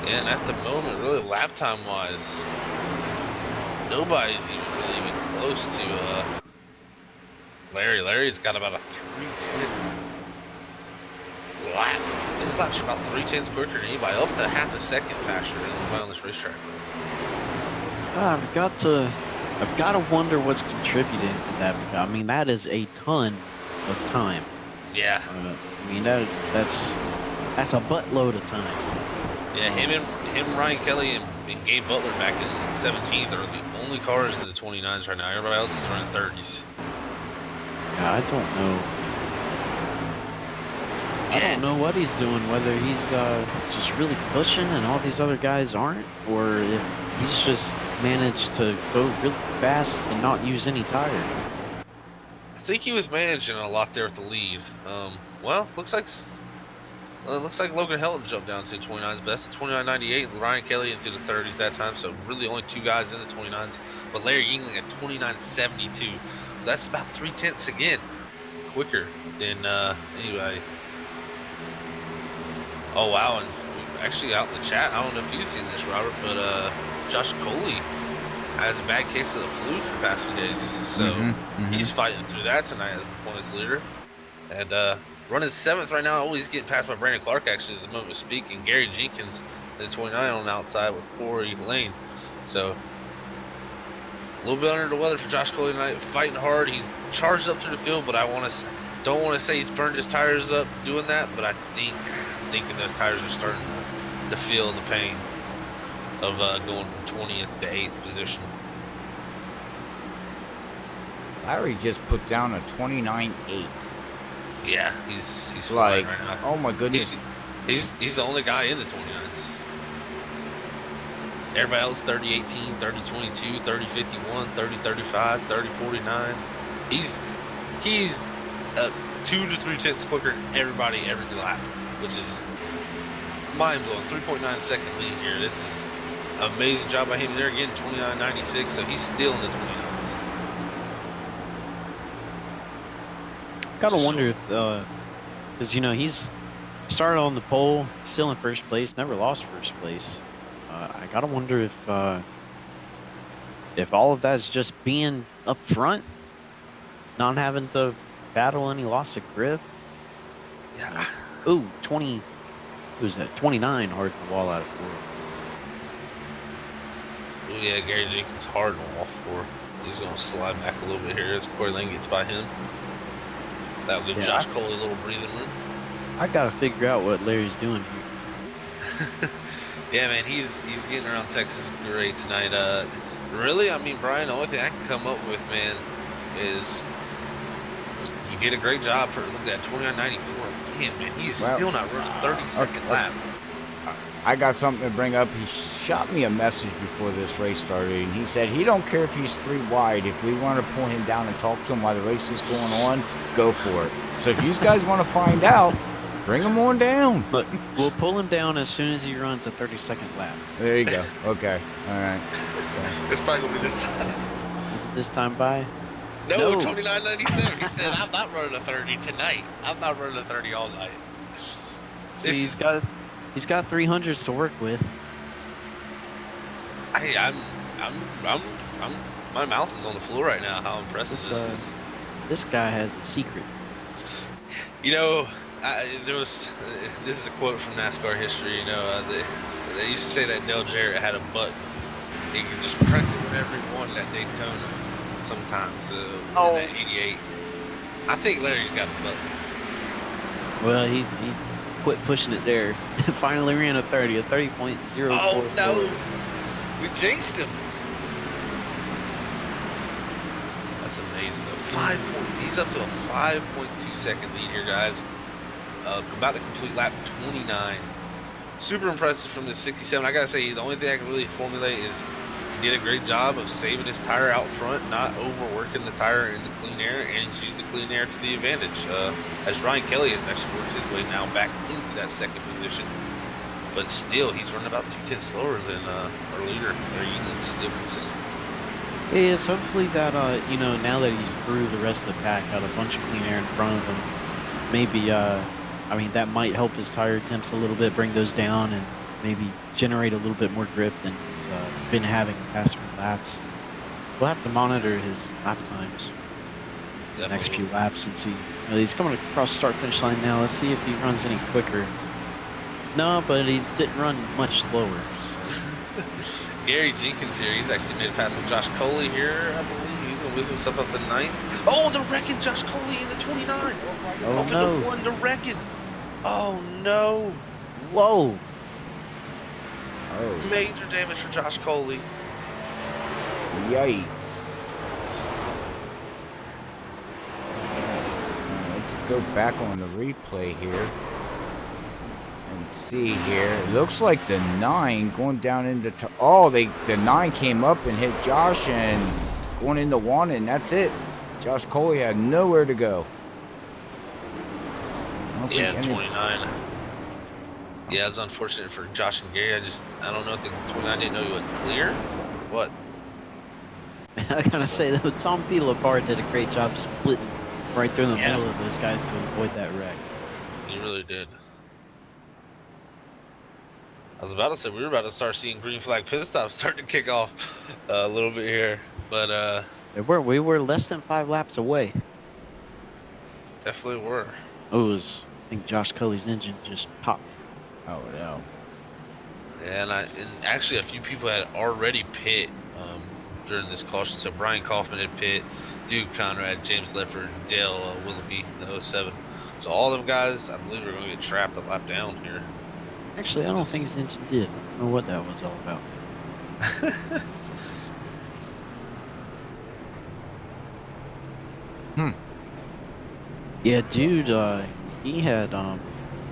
And at the moment, really lap time wise, nobody's even close to Larry. Larry's got about a 3:10 lap. His laps are about 3/10 quicker than anybody, up to half a second faster than anybody on this racetrack. I've got to wonder what's contributing to that. I mean, that is a ton of time. Yeah. I mean, that's a buttload of time. Yeah, him, Ryan Kelly, and Gabe Butler back in 17th are the only cars in the 29s right now. Everybody else is running 30s. Yeah, I don't know. I don't know what he's doing, whether he's just really pushing and all these other guys aren't, or if he's just managed to go really fast and not use any tire. I think he was managing a lot there with the lead. Well, looks like Logan Helton jumped down to 29's best, 29.98. Ryan Kelly into the 30s that time, so really only 2 guys in the 29s. But Larry Yingling at 29.72, so that's about 3/10 again quicker than anybody. Oh wow, and actually out in the chat, I don't know if you've seen this, Robert, but Josh Coley has a bad case of the flu for the past few days, so he's fighting through that tonight as the points leader. And running 7th right now. Oh, he's getting passed by Brandon Clark actually as the moment of speaking. Gary Jenkins at 29 on the outside with Corey Lane. So a little bit under the weather for Josh Coley tonight, fighting hard. He's charged up through the field, but don't want to say he's burned his tires up doing that, but I'm thinking those tires are starting to feel the pain of going from 20th to 8th position. Larry just put down a 29.8. Yeah, he's like, right now. Oh my goodness. He's the only guy in the 29s. Everybody else 30-18, 30-22, 30-51, 30-35, 30-49. He's 2 to 3/10 quicker than everybody every lap, which is mind blowing. 3.9 second lead here. This is an amazing job by him there again. 29.96, so he's still in the 29s. Gotta wonder if, because he's started on the pole, still in first place, never lost first place. I gotta wonder if all of that is just being up front, not having to battle any loss of grip. Yeah. Ooh, 20. Who's that? 29 hard the wall out of 4. Oh yeah, Gary Jenkins hard on all 4. He's gonna slide back a little bit here as Corey Lane gets by him. That'll give Josh Coley a little breathing room. I gotta figure out what Larry's doing here. Yeah, man, he's getting around Texas great tonight. Really, I mean, Brian, the only thing I can come up with, man, is he did a great job for, look at that, 29.94 again, man. He is still not running 32nd lap. I got something to bring up. He shot me a message before this race started, and he said he don't care if he's 3 wide. If we want to pull him down and talk to him while the race is going on, go for it. So if you guys want to find out, bring him on down. But we'll pull him down as soon as he runs a 32nd lap. There you go. Okay. All right. Okay. It's probably going to be this time. Is it this time by? No, 29.97. He said, I'm not running a 30 tonight. I'm not running a 30 all night. See, he's got 300s to work with. My mouth is on the floor right now. How impressive this is. This guy has a secret. This is a quote from NASCAR history. They used to say that Dale Jarrett had a button. He could just press it whenever he wanted at Daytona. Sometimes in that 88. I think Larry's got a button. Well, he quit pushing it there. Finally ran a 30.04. Oh no, we jinxed him. That's amazing. He's up to a 5.2 second lead here, guys. About to complete lap 29. Super impressive from this 67. I gotta say, the only thing I can really formulate is he did a great job of saving his tire out front, not overworking the tire in the clean air, and he's used the clean air to the advantage. As Ryan Kelly has actually worked his way now back into that second position, but still he's running about 2/10 slower than our leader. He's still consistent. Is hopefully that now that he's through the rest of the pack, got a bunch of clean air in front of him, maybe that might help his tire temps a little bit, bring those down, and maybe generate a little bit more grip than he's been having the past few laps. We'll have to monitor his lap times the next few laps and see. He's coming across the start-finish line now. Let's see if he runs any quicker. No, but he didn't run much slower. So. Gary Jenkins here, he's actually made a pass on Josh Coley here, I believe. He's going to move himself up to 9th. Oh, they're wrecking Josh Coley in the 29. Oh, up no. into 1, they're wrecking. Oh, no. Whoa. Oh. Major damage for Josh Coley. Yikes. go back on the replay here and see here. It looks like the 9 going down into the 9 came up and hit Josh and going into 1, and that's it. Josh Coley had nowhere to go. Yeah, 29. Yeah, it's unfortunate for Josh and Gary. I don't know if the 29 didn't know he went clear. What? I gotta say though, Tom P. Lepard did a great job splitting right through the middle of those guys to avoid that wreck. He really did. I was about to say we were about to start seeing green flag pit stops starting to kick off a little bit here, but we were less than 5 laps away. definitely were. I think Josh Cully's engine just popped. Oh no. And actually a few people had already pit during this caution. So Brian Kaufman had pit, Duke Conrad, James Lefford, Dale Willoughby, the 07. So all them guys, I believe, are going to get trapped a lap down here. Actually, I don't think his engine did. I don't know what that was all about. Yeah, dude, he had,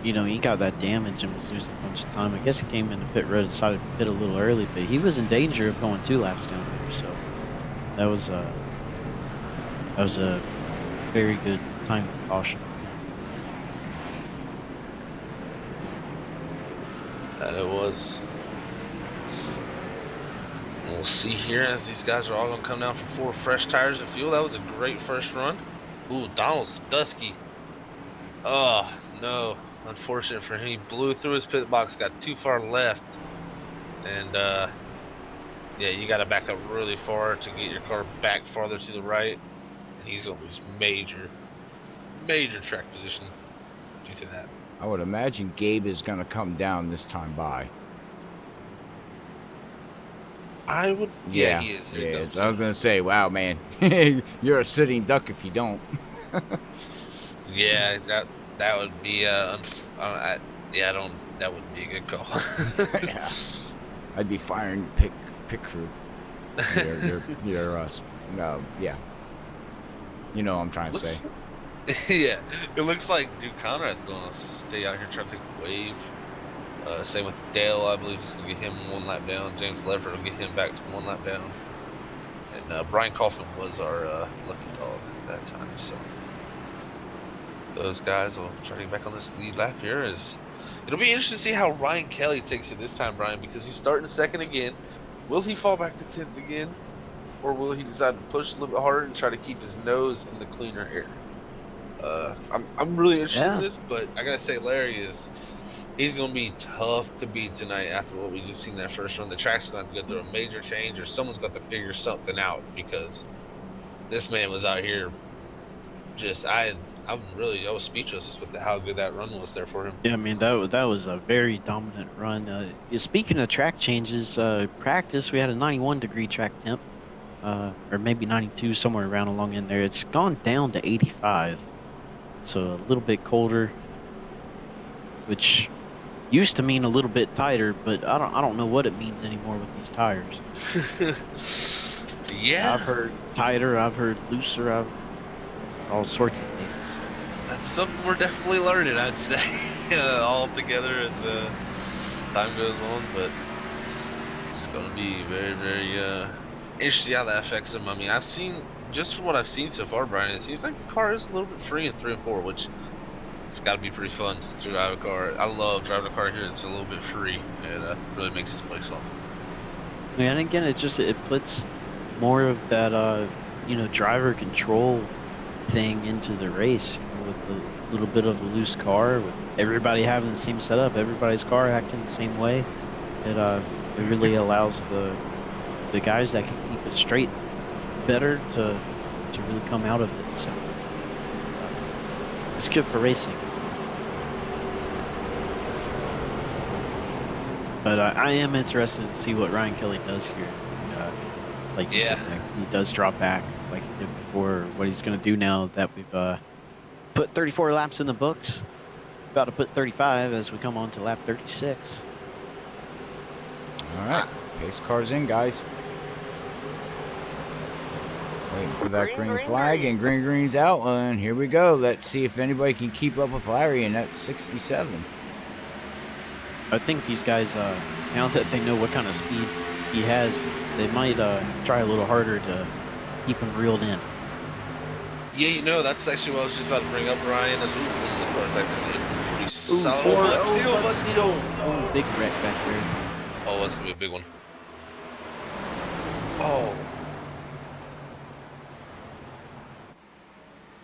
he got that damage and was losing a bunch of time. I guess he came into pit road, decided to pit a little early, but he was in danger of going 2 laps down there. So that was a very good time of caution. That it was. And we'll see here as these guys are all going to come down for 4 fresh tires of fuel. That was a great first run. Ooh, Donald's dusky. Oh, no. Unfortunate for him. He blew through his pit box, got too far left. And, yeah, you got to back up really far to get your car back farther to the right. And he's going to lose major track position due to that. I would imagine Gabe is going to come down this time by. I would. Yeah, he is. He is. I was going to say, wow, man. You're a sitting duck if you don't. Yeah, that would be that wouldn't be a good call. Yeah. I'd be firing your pit crew. Yeah. You know what I'm trying to say. Yeah, it looks like Duke Conrad's going to stay out here trying to take a wave. Same with Dale, I believe he's going to get him 1 lap down. James Leffert will get him back to 1 lap down. And Brian Kaufman was our lucky dog at that time. So those guys will try to get back on this lead lap here. It'll be interesting to see how Ryan Kelly takes it this time, Brian, because he's starting 2nd again. Will he fall back to 10th again? Or will he decide to push a little bit harder and try to keep his nose in the cleaner air? I'm really interested in this, but I gotta say, he's gonna be tough to beat tonight after what we just seen that first run. The track's gonna have to go through a major change, or someone's got to figure something out, because this man was out here I was speechless with how good that run was there for him. Yeah, I mean that was a very dominant run. Speaking of track changes, practice we had a 91-degree track temp, or maybe 92, somewhere around along in there. It's gone down to 85, so a little bit colder, which used to mean a little bit tighter, but I don't know what it means anymore with these tires. Yeah, I've heard tighter, I've heard looser, all sorts of things. That's something we're definitely learning, I'd say, all together as time goes on. But it's going to be very, very interesting how that affects them. I mean, just from what I've seen so far, Brian, it seems like the car is a little bit free in 3 and 4, which it's got to be pretty fun to drive a car. I love driving a car here that's a little bit free. It really makes this place fun. Yeah, and again, it puts more of that driver control thing into the race, with a little bit of a loose car, with everybody having the same setup, everybody's car acting the same way. It really allows the guys that can keep it straight better to really come out of it. So it's good for racing. But I am interested to see what Ryan Kelly does here. Like you said, he does drop back like he did before. What he's going to do now that we've put 34 laps in the books, about to put 35 as we come on to lap 36. All right, pace cars in, guys. Waiting for that green flag, and green's out, and here we go. Let's see if anybody can keep up with Larry, and that's 67. I think these guys, now that they know what kind of speed he has, they might try a little harder to keep him reeled in. Yeah, you know, that's actually what I was just about to bring up, Ryan. As well. Pretty solid. But still. Oh, big wreck back there. Oh, that's gonna be a big one. Oh.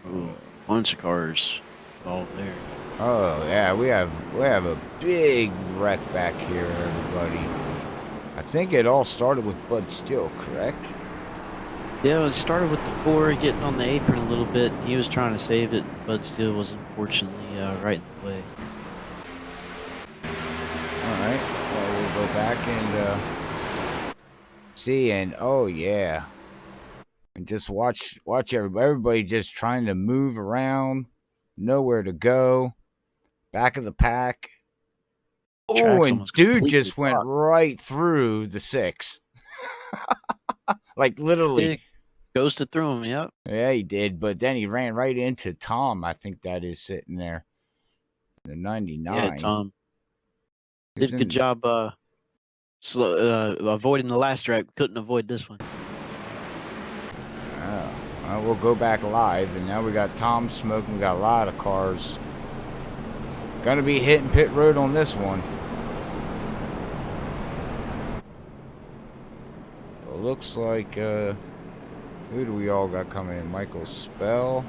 Ooh, bunch of cars all there. Oh yeah, we have a big wreck back here, everybody. I think it all started with Bud Steele, correct? Yeah, it started with the 4 getting on the apron a little bit. He was trying to save it, but still was unfortunately right in the way. Alright, well we'll go back and see, and oh yeah. And just watch everybody just trying to move around, nowhere to go, back of the pack. Oh, and dude just went right through the 6. Like literally. Ghosted through him, yep. Yeah, he did, but then he ran right into Tom. I think that is sitting there. The 99. Yeah, Tom did a good job avoiding the last track. Couldn't avoid this one. Oh, well, we'll go back live, and now we got Tom smoking. We got a lot of cars. Gonna be hitting pit road on this one. Well, looks like who do we all got coming in? Michael Spell.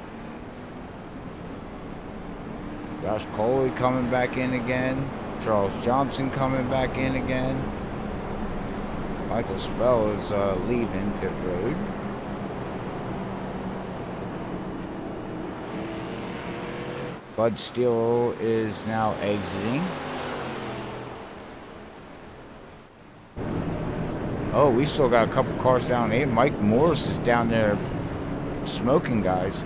Josh Coley coming back in again. Charles Johnson coming back in again. Michael Spell is leaving pit road. Bud Steele is now exiting. Oh, we still got a couple cars down there. Mike Morris is down there smoking, guys.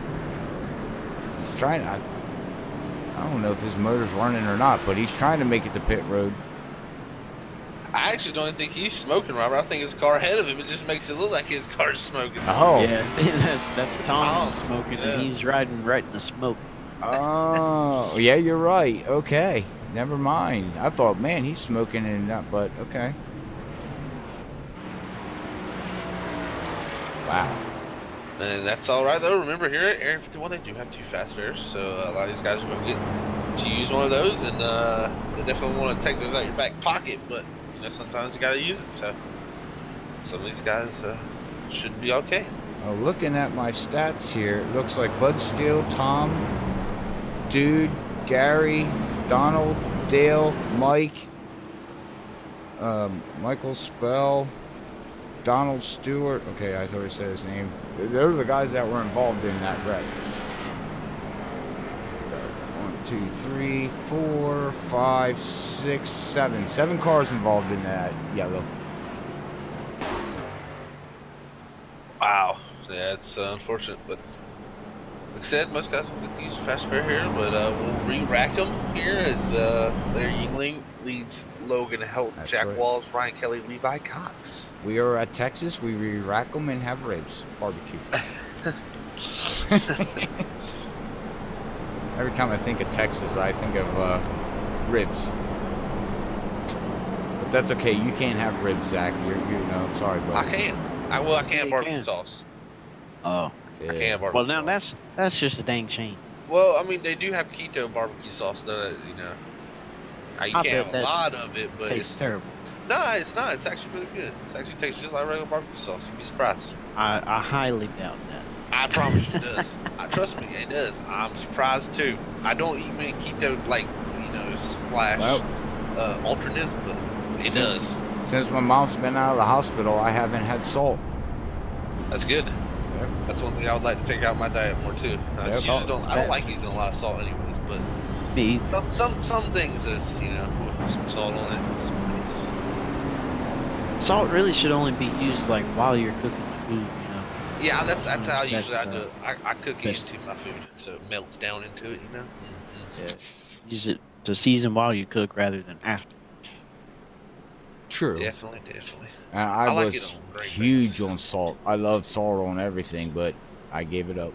He's trying to... I don't know if his motor's running or not, but he's trying to make it to pit road. I actually don't think he's smoking, Robert. I think his car ahead of him, it just makes it look like his car's smoking. Oh. Yeah, that's Tom smoking, yeah. And he's riding right in the smoke. Oh, yeah, you're right. Okay, never mind. I thought, man, he's smoking in that, but okay. Wow. And that's all right, though. Remember, here at Area 51, they do have 2 fast fares, so a lot of these guys are going to get to use one of those, and they definitely want to take those out of your back pocket, but, you know, sometimes you got to use it, so some of these guys should be okay. Well, looking at my stats here, it looks like Bud Steele, Tom, Dude, Gary, Donald, Dale, Mike, Michael Spell, Donald Stewart. Okay, I thought I said his name. Those are the guys that were involved in that wreck. 1, 2, 3, 4, 5, 6, 7. 7 cars involved in that yellow. Wow. Yeah, it's unfortunate, but like I said, most guys will get to use a fast fare here, but we'll re-rack them here as Larry Yingling leads Logan Helt, Jack right. Walls, Ryan Kelly, Levi Cox. We are at Texas. We re-rack them and have ribs. Barbecue. Every time I think of Texas, I think of ribs. But that's okay. You can't have ribs, Zach. You know, I'm sorry, but I can. I can barbecue sauce. Oh. Yeah. I can have barbecue now sauce. that's just a dang shame. Well, I mean, they do have keto barbecue sauce, though. You know, you can't have a lot of it, but it's terrible. No, it's not. It's actually really good. It actually tastes just like regular barbecue sauce. You'd be surprised. I highly doubt that. I promise you it does. Trust me, it does. I'm surprised too. I don't eat many keto, like, you know, slash alternates, but it does. Since my mom's been out of the hospital, I haven't had salt. That's good. Yep. That's one thing I would like to take out of my diet more too. I don't like using a lot of salt anyways, but some things is, you know, with some salt on it. It's salt really should only be used like while you're cooking the food, you know. Yeah, that's how usually I do it. I cook it into my food, so it melts down into it, you know. Yeah. Use it to season while you cook rather than after. True. Definitely, definitely. I I like it was on great huge base. on salt. I love salt on everything, but I gave it up.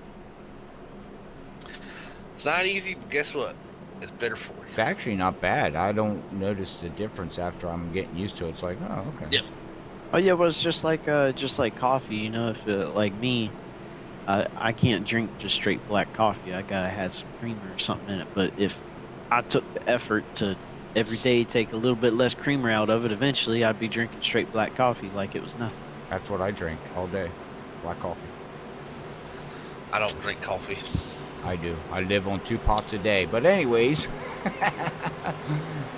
It's not easy, but guess what? It's better for you. It's actually not bad. I don't notice the difference after I'm getting used to it. It's like, oh, okay. Yep. Oh yeah, well, it's just like coffee. You know, if like me, I can't drink just straight black coffee. I gotta have some creamer or something in it. But if I took the effort to every day take a little bit less creamer out of it, eventually I'd be drinking straight black coffee like it was nothing. That's what I drink all day. Black coffee. I don't drink coffee. I do. I live on 2 pots a day. But anyways,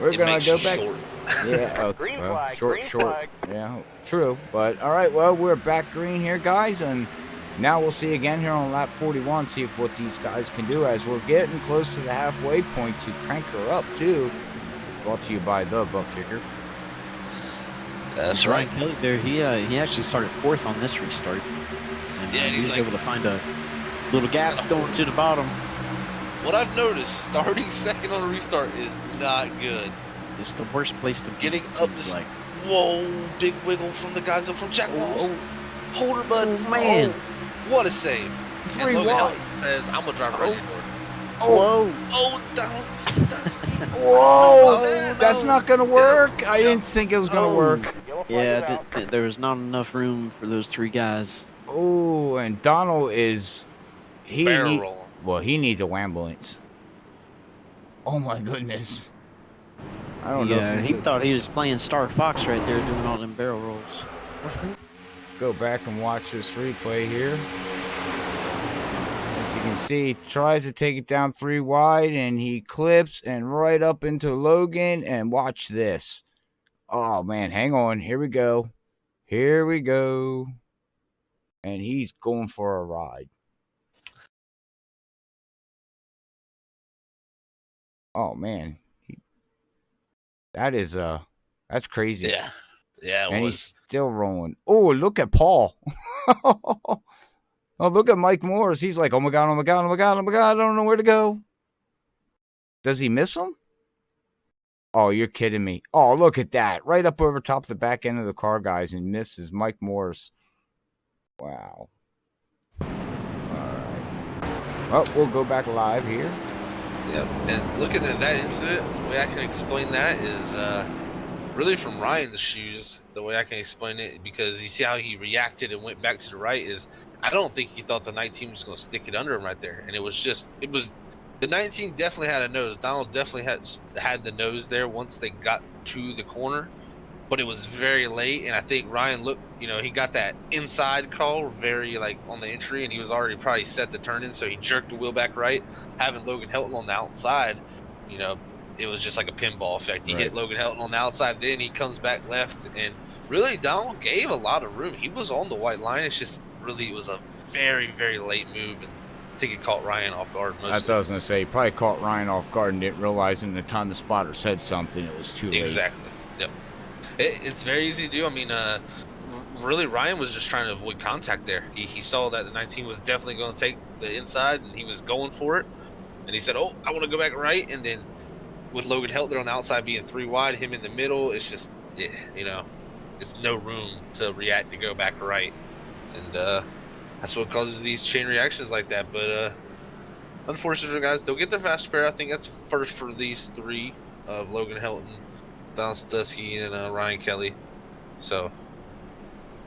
we're It gonna makes go you back. short. Yeah. Oh, Green well, flag, short, green short. flag. Yeah. True. But all right. Well, we're back green here, guys, and now we'll see again here on lap 41. See if what these guys can do as we're getting close to the halfway point to crank her up too. Brought to you by the ButtKicker. That's right. Ryan Kelly there, he actually started fourth on this restart. And Yeah, he he's was like- able to find a little gap going to the bottom. What I've noticed, starting second on a restart is not good. It's the worst place to be. Getting it up seems this- like. Whoa, big wiggle from the guys up from Jack Walls. Hold her, bud. Oh, man. Oh, what a save. Free and Logan wide. Helton says, I'm going to drive right your door. Whoa! Oh, that's Whoa! that. That's not gonna work. I didn't think it was gonna Oh. work. Yellow flag Yeah, is out. there was not enough room for those 3 guys. Oh, and Donald is Barrel rolling. well, he needs a ambulance. Oh my goodness. I don't know Yeah, if we he should thought he was playing Star Fox right there doing all them barrel rolls. go back and watch this replay here. As you can see, he tries to take it down 3 wide and he clips and right up into Logan, and watch this. Oh man, hang on. Here we go. Here we go. And he's going for a ride. Oh man. That's crazy. Yeah. Yeah, it And was. he's still rolling. Oh, look at Paul. Oh, look at Mike Morris. He's like, oh my God, oh my God, oh my God, oh my God, I don't know where to go. Does he miss him? Oh, you're kidding me. Oh, look at that. Right up over top of the back end of the car, guys, and misses Mike Morris. Wow. All right. Well, we'll go back live here. Yep. And looking at that incident, the way I can explain that is really from Ryan's shoes. The way I can explain it, because you see how he reacted and went back to the right, is I don't think he thought the 19 was going to stick it under him right there. And it was the 19 definitely had a nose. Donald definitely had the nose there once they got to the corner, but it was very late. And I think Ryan looked, he got that inside call very like on the entry, and he was already probably set to turn in, so he jerked the wheel back right, having Logan Helton on the outside. It was just like a pinball effect. He hit Logan Helton on the outside, then he comes back left, and really Donald gave a lot of room. He was on the white line. It's just really, it was a very, very late move, and I think it caught Ryan off guard mostly. That's what I was going to say. He probably caught Ryan off guard and didn't realize in the time the spotter said something, it was too late. Exactly. Yep. It's very easy to do. I mean, really, Ryan was just trying to avoid contact there. He saw that the 19 was definitely going to take the inside, and he was going for it. And he said, oh, I want to go back right. And then with Logan Helton on the outside being 3 wide, him in the middle, it's just, it's no room to react to go back right. And that's what causes these chain reactions like that. But unfortunately, guys, they'll get their fast pair. I think that's first for these 3 of Logan Helton, Don Stutsky, and Ryan Kelly. So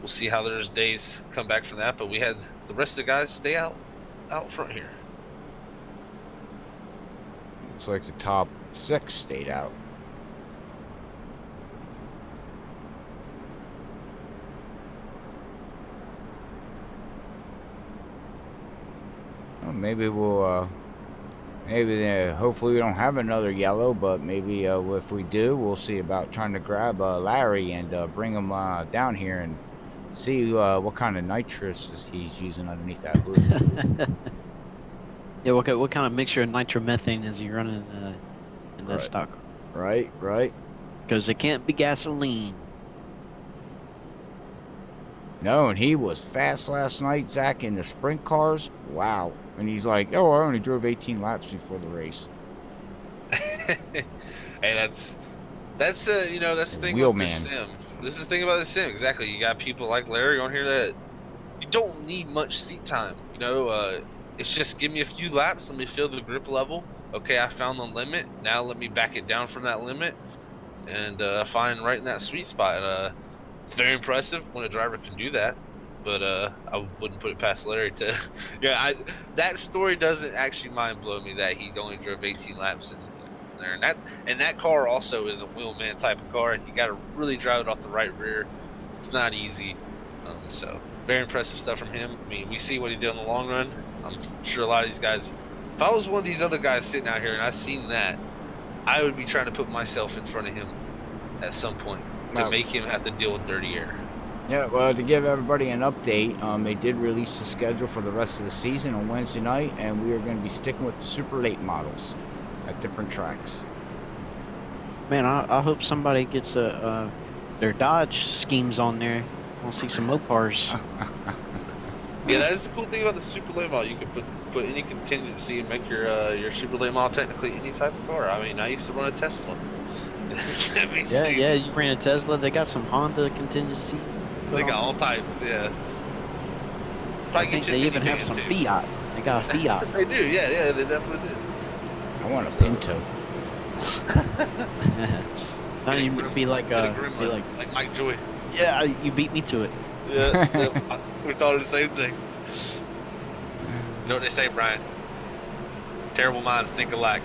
we'll see how their days come back from that. But we had the rest of the guys stay out front here. Looks like the top 6 stayed out. Well, maybe we'll, hopefully we don't have another yellow, but maybe if we do, we'll see about trying to grab Larry and bring him down here and see what kind of nitrous he's using underneath that hood. Yeah, what kind of mixture of nitromethane is he running in that Right. stock? Right. Because it can't be gasoline. No, and he was fast last night, Zach, in the sprint cars. Wow. And he's like, oh, I only drove 18 laps before the race. Hey, That's that's the thing about this Wheelman. sim. This is the thing about this sim. Exactly. You got people like Larry on here that you don't need much seat time. It's just give me a few laps. Let me feel the grip level. Okay, I found the limit. Now let me back it down from that limit and find right in that sweet spot. It's very impressive when a driver can do that. But I wouldn't put it past Larry to. That story doesn't actually mind blow me that he only drove 18 laps in there, and that car also is a wheelman type of car. You got to really drive it off the right rear. It's not easy. So very impressive stuff from him. I mean, we see what he did in the long run. I'm sure a lot of these guys. If I was one of these other guys sitting out here and I seen that, I would be trying to put myself in front of him at some point to make him have to deal with dirty air. Yeah, well, to give everybody an update, they did release the schedule for the rest of the season on Wednesday night, and we are going to be sticking with the super late models at different tracks. Man, I hope somebody gets their Dodge schemes on there. I want to see some Mopars. Yeah, that is the cool thing about the super late model. You can put any contingency and make your super late model technically any type of car. I mean, I used to run a Tesla. Yeah, you ran a Tesla. They got some Honda contingencies. They got all types, yeah. I think they even have some Fiat. They got a Fiat. They do, yeah, they definitely do. I want a Pinto. Now you be like like Mike Joy. Yeah, you beat me to it. Yeah, we thought of the same thing. You know what they say, Brian? Terrible minds think alike.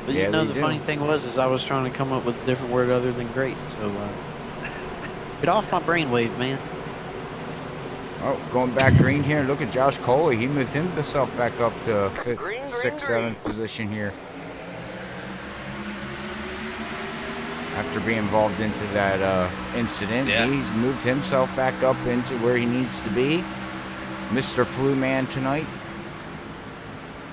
But yeah, the funny thing is I was trying to come up with a different word other than great. So get off my brainwave, man. Oh, going back green here. Look at Josh Coley. He moved himself back up to 5th, 6th, 7th position here. After being involved into that incident, he's moved himself back up into where he needs to be. Mr. Flu Man tonight.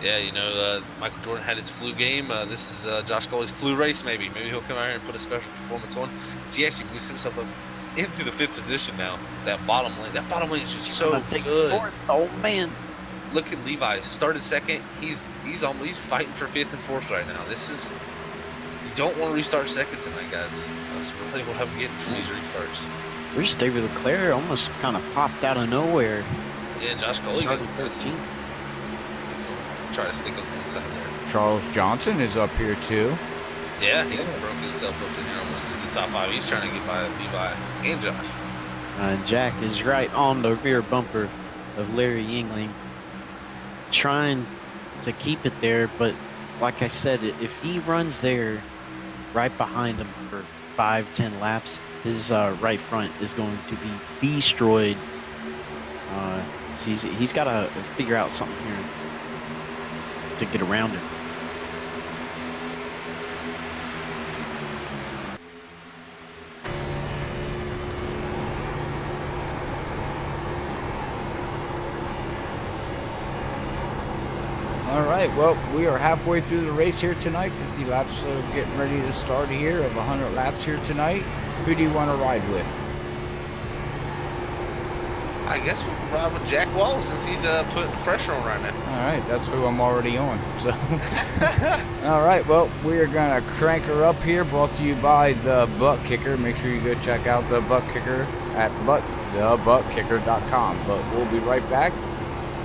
Yeah, Michael Jordan had his flu game. This is Josh Coley's flu race, maybe. Maybe he'll come out here and put a special performance on. So he actually moves himself up into the 5th position now. That bottom lane is just so good. Oh, man. Look at Levi. Started 2nd. He's fighting for 5th and 4th right now. You don't want to restart 2nd tonight, guys. That's really what I'm getting from these restarts. Reese David Leclerc almost kind of popped out of nowhere. Yeah, Josh Coley got 13. Try to stick up inside there. Charles Johnson is up here too. Yeah, he's broken himself up in here almost into the top 5. He's trying to get by Levi and Josh. Jack is right on the rear bumper of Larry Yingling, trying to keep it there, but like I said, if he runs there right behind him for 5-10 laps, his right front is going to be destroyed. So he's got to figure out something here to get around him. All right, well, we are halfway through the race here tonight. 50 laps, so getting ready to start here of 100 laps here tonight. Who do you want to ride with? I guess we'll ride with Jack Wall since he's putting pressure on right now. All right, that's who I'm already on. So, all right, well, we are gonna crank her up here. Brought to you by the ButtKicker. Make sure you go check out the ButtKicker at thebuttkicker.com. But we'll be right back.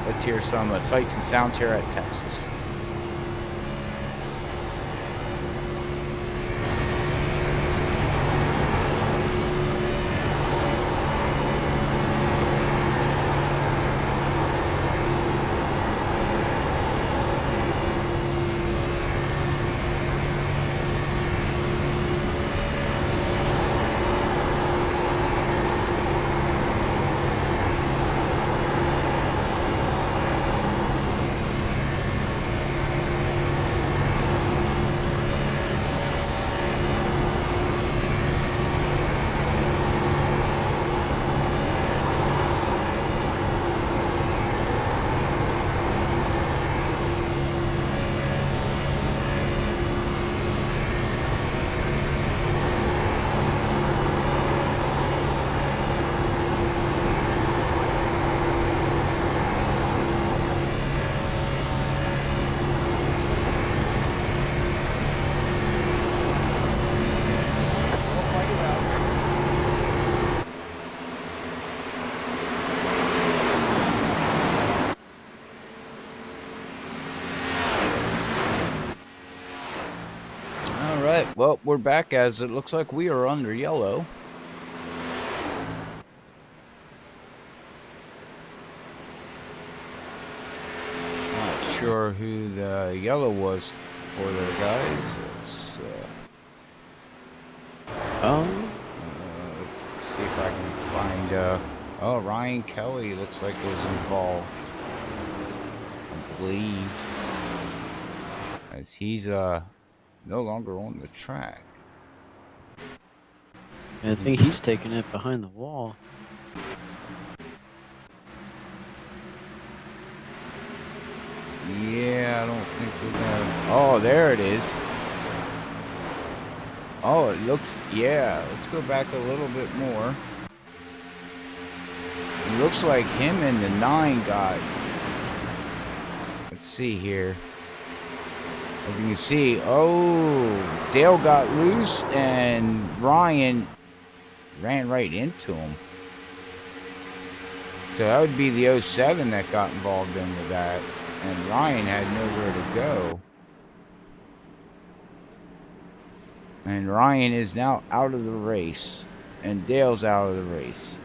Let's hear some sights and sounds here at Texas. Well, we're back as it looks like we are under yellow. Not sure who the yellow was for there, guys. Let's let's see if I can find. Oh, Ryan Kelly looks like was involved. I believe, as he's no longer on the track. I think he's taking it behind the wall. Yeah, I don't think we're gonna. Oh, there it is. Oh, it looks. Yeah, let's go back a little bit more. It looks like him and the 9 got. Let's see here. As you can see, oh, Dale got loose and Ryan ran right into him. So that would be the 07 that got involved in with that. And Ryan had nowhere to go. And Ryan is now out of the race. And Dale's out of the race.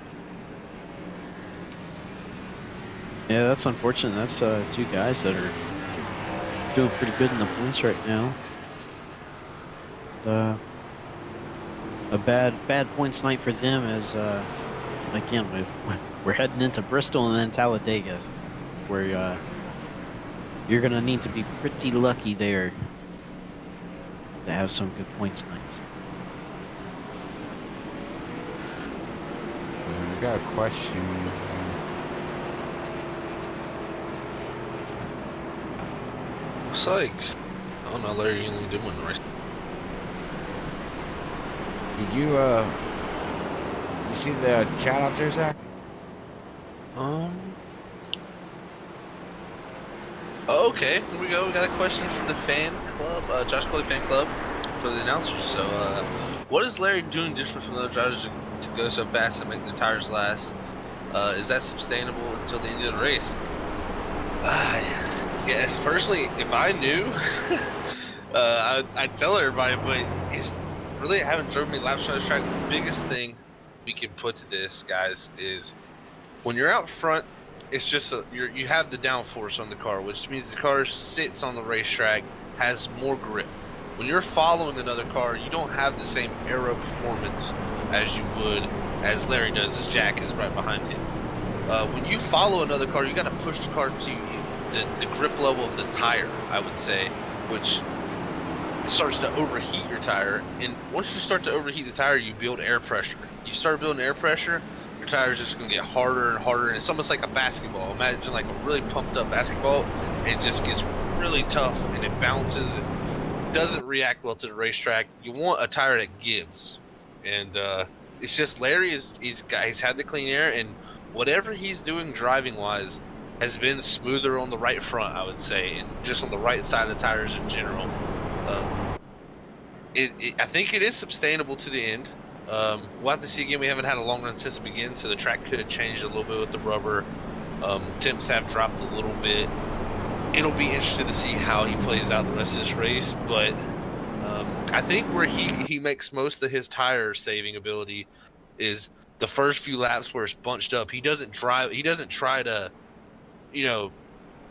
Yeah, that's unfortunate. That's 2 guys that are doing pretty good in the points right now. A bad points night for them as again we're heading into Bristol and then Talladega, where you're gonna need to be pretty lucky there to have some good points nights. We got a question. Looks like, I don't know, Larry, you only did one race. Did you see the chat out there, Zach? Okay, here we go. We got a question from the fan club, Josh Kelly fan club, for the announcers. So, what is Larry doing different from the other drivers to go so fast and make the tires last? Is that sustainable until the end of the race? Yes, personally, if I knew, I'd tell everybody, but it's really haven't driven me laps on this track. The biggest thing we can put to this, guys, is when you're out front, it's just you have the downforce on the car, which means the car sits on the racetrack, has more grip. When you're following another car, you don't have the same aero performance as you would as Larry does, as Jack is right behind him. When you follow another car, you got to push the car to the grip level of the tire, I would say, which starts to overheat your tire. And once you start to overheat the tire, you build air pressure. You start building air pressure, your tire is just going to get harder and harder, and it's almost like a basketball. Imagine like a really pumped up basketball. It just gets really tough and it bounces. It doesn't react well to the racetrack. You want a tire that gives, and it's just Larry he's had the clean air, and whatever he's doing driving wise has been smoother on the right front, I would say, and just on the right side of the tires in general. I think it is sustainable to the end. We'll have to see again. We haven't had a long run since the beginning, so the track could have changed a little bit with the rubber. Temps have dropped a little bit. It'll be interesting to see how he plays out the rest of this race, but I think where he makes most of his tire saving ability is the first few laps where it's bunched up. He doesn't try to,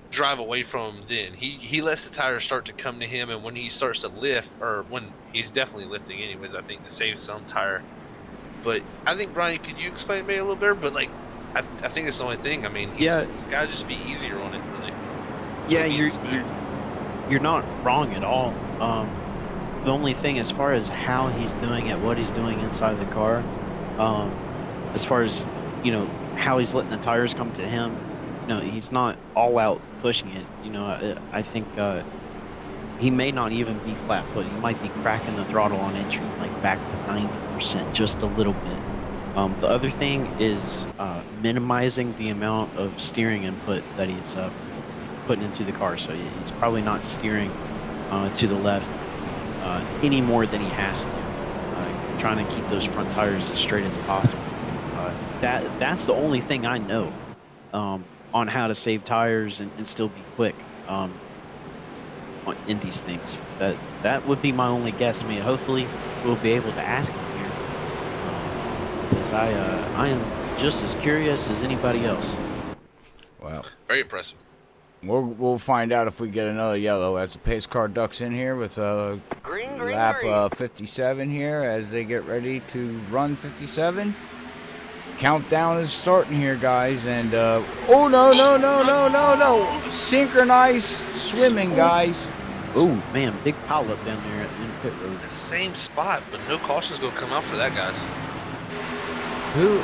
drive away from him then. He lets the tires start to come to him, and when he starts to lift, or when he's definitely lifting anyways, I think, to save some tire. But I think, Brian, could you explain to me a little bit? But like, I think it's the only thing. I mean, he's got to just be easier on it, really. Yeah, you're not wrong at all. The only thing, as far as how he's doing it, what he's doing inside the car, as far as how he's letting the tires come to him, he's not all out pushing it. I think he may not even be flat foot. He might be cracking the throttle on entry, like back to 90%, just a little bit. The other thing is minimizing the amount of steering input that he's putting into the car. So he's probably not steering to the left any more than he has to. Trying to keep those front tires as straight as possible. That's the only thing I know on how to save tires and still be quick. in these things. That would be my only guess. I mean, hopefully we'll be able to ask him here, because I am just as curious as anybody else. Well, Very impressive. we'll find out if we get another yellow as the pace car ducks in here with lap 57 here as they get ready to run 57. Countdown is starting here, guys, and oh no! Synchronized swimming, guys. Oh man, big pile up down there in pit road. The same spot, but no caution's gonna come out for that, guys. Who?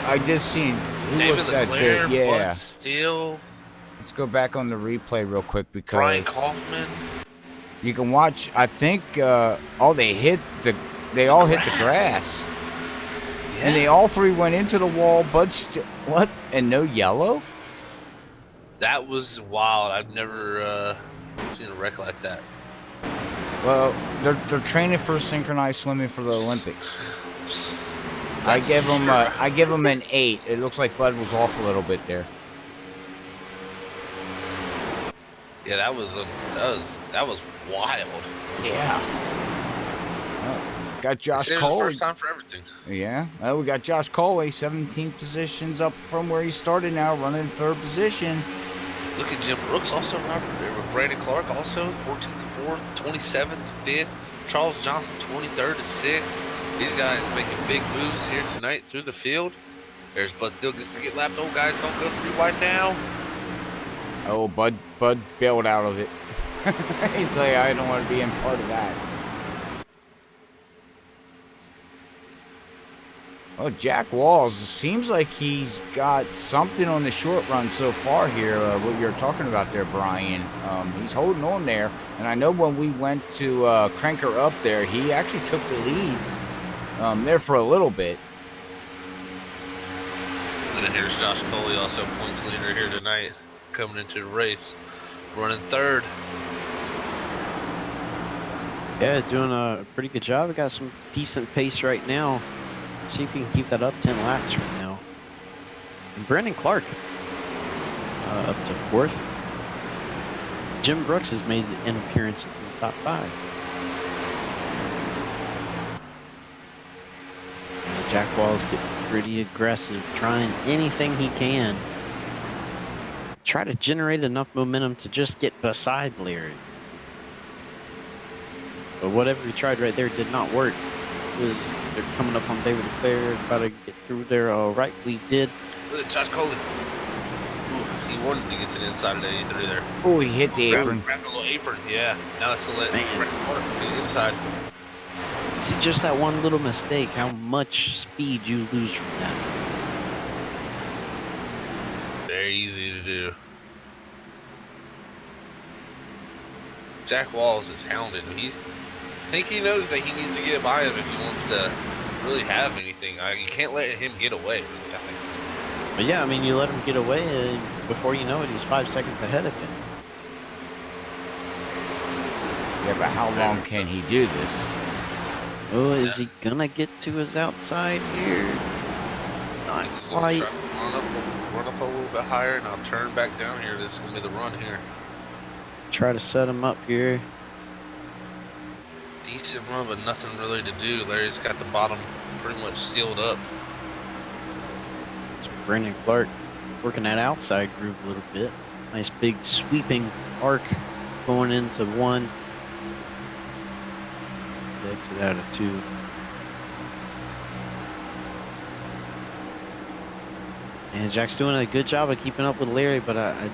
I just seen. Who David was that? Leclerc, Yeah. Bud Steele, Let's go back on the replay real quick Brian because Kaufman. you can watch. I think they all hit the grass. Yeah. And they all three went into the wall, but what? And no yellow? That was wild. I've never seen a wreck like that. Well, they're training for synchronized swimming for the Olympics. I give them an 8. It looks like Bud was off a little bit there. Yeah, that was wild. Yeah. Well, got Josh It's the Cole. first time for everything. Yeah. Well, we got Josh Colway, 17 positions up from where he started now, running 3rd position. Look at Jim Brooks also, Robert. Brandon Clark also, 14th to 4th, 27th to 5th. Charles Johnson, 23rd to 6th. These guys making big moves here tonight through the field. There's Bud Steele gets to get lapped. Oh, guys, don't go 3 wide now. Oh, Bud bailed out of it. He's like, I don't want to be in part of that. Oh, Jack Walls, seems like he's got something on the short run so far here, what you're talking about there, Brian. He's holding on there, and I know when we went to crank her up there, he actually took the lead there for a little bit. And then here's Josh Coley, also points leader here tonight, coming into the race, running 3rd. Yeah, doing a pretty good job. We got some decent pace right now. See if he can keep that up 10 laps right now. And Brandon Clark up to 4th. Jim Brooks has made an appearance in the top 5. And Jack Wall's getting pretty aggressive, trying anything he can. Try to generate enough momentum to just get beside Larry. But whatever he tried right there did not work. They're coming up on David Leclerc, about to get through there. All right, we did. Look at Josh Coley. Ooh, he wanted to get to the inside of the 83 there. Oh, he hit the apron. Grabbed a little apron, yeah. Now that's going to let Brandon Clark to the inside. See, just that one little mistake, how much speed you lose from that. Very easy to do. Jack Walls is hounded. I think he knows that he needs to get by him if he wants to really have anything. You can't let him get away, really, I think. But yeah, I mean, you let him get away, and before you know it, he's 5 seconds ahead of you. Yeah, but how long can he do this? Oh, is he gonna get to his outside here? Not He's going to quite. try to run up a little bit higher, and I'll turn back down here. This is going to be the run here. Try to set him up here. Decent run, but nothing really to do. Larry's got the bottom pretty much sealed up. So Brandon Clark working that outside groove a little bit. Nice big sweeping arc going into 1. Exit out of 2. And Jack's doing a good job of keeping up with Larry, but I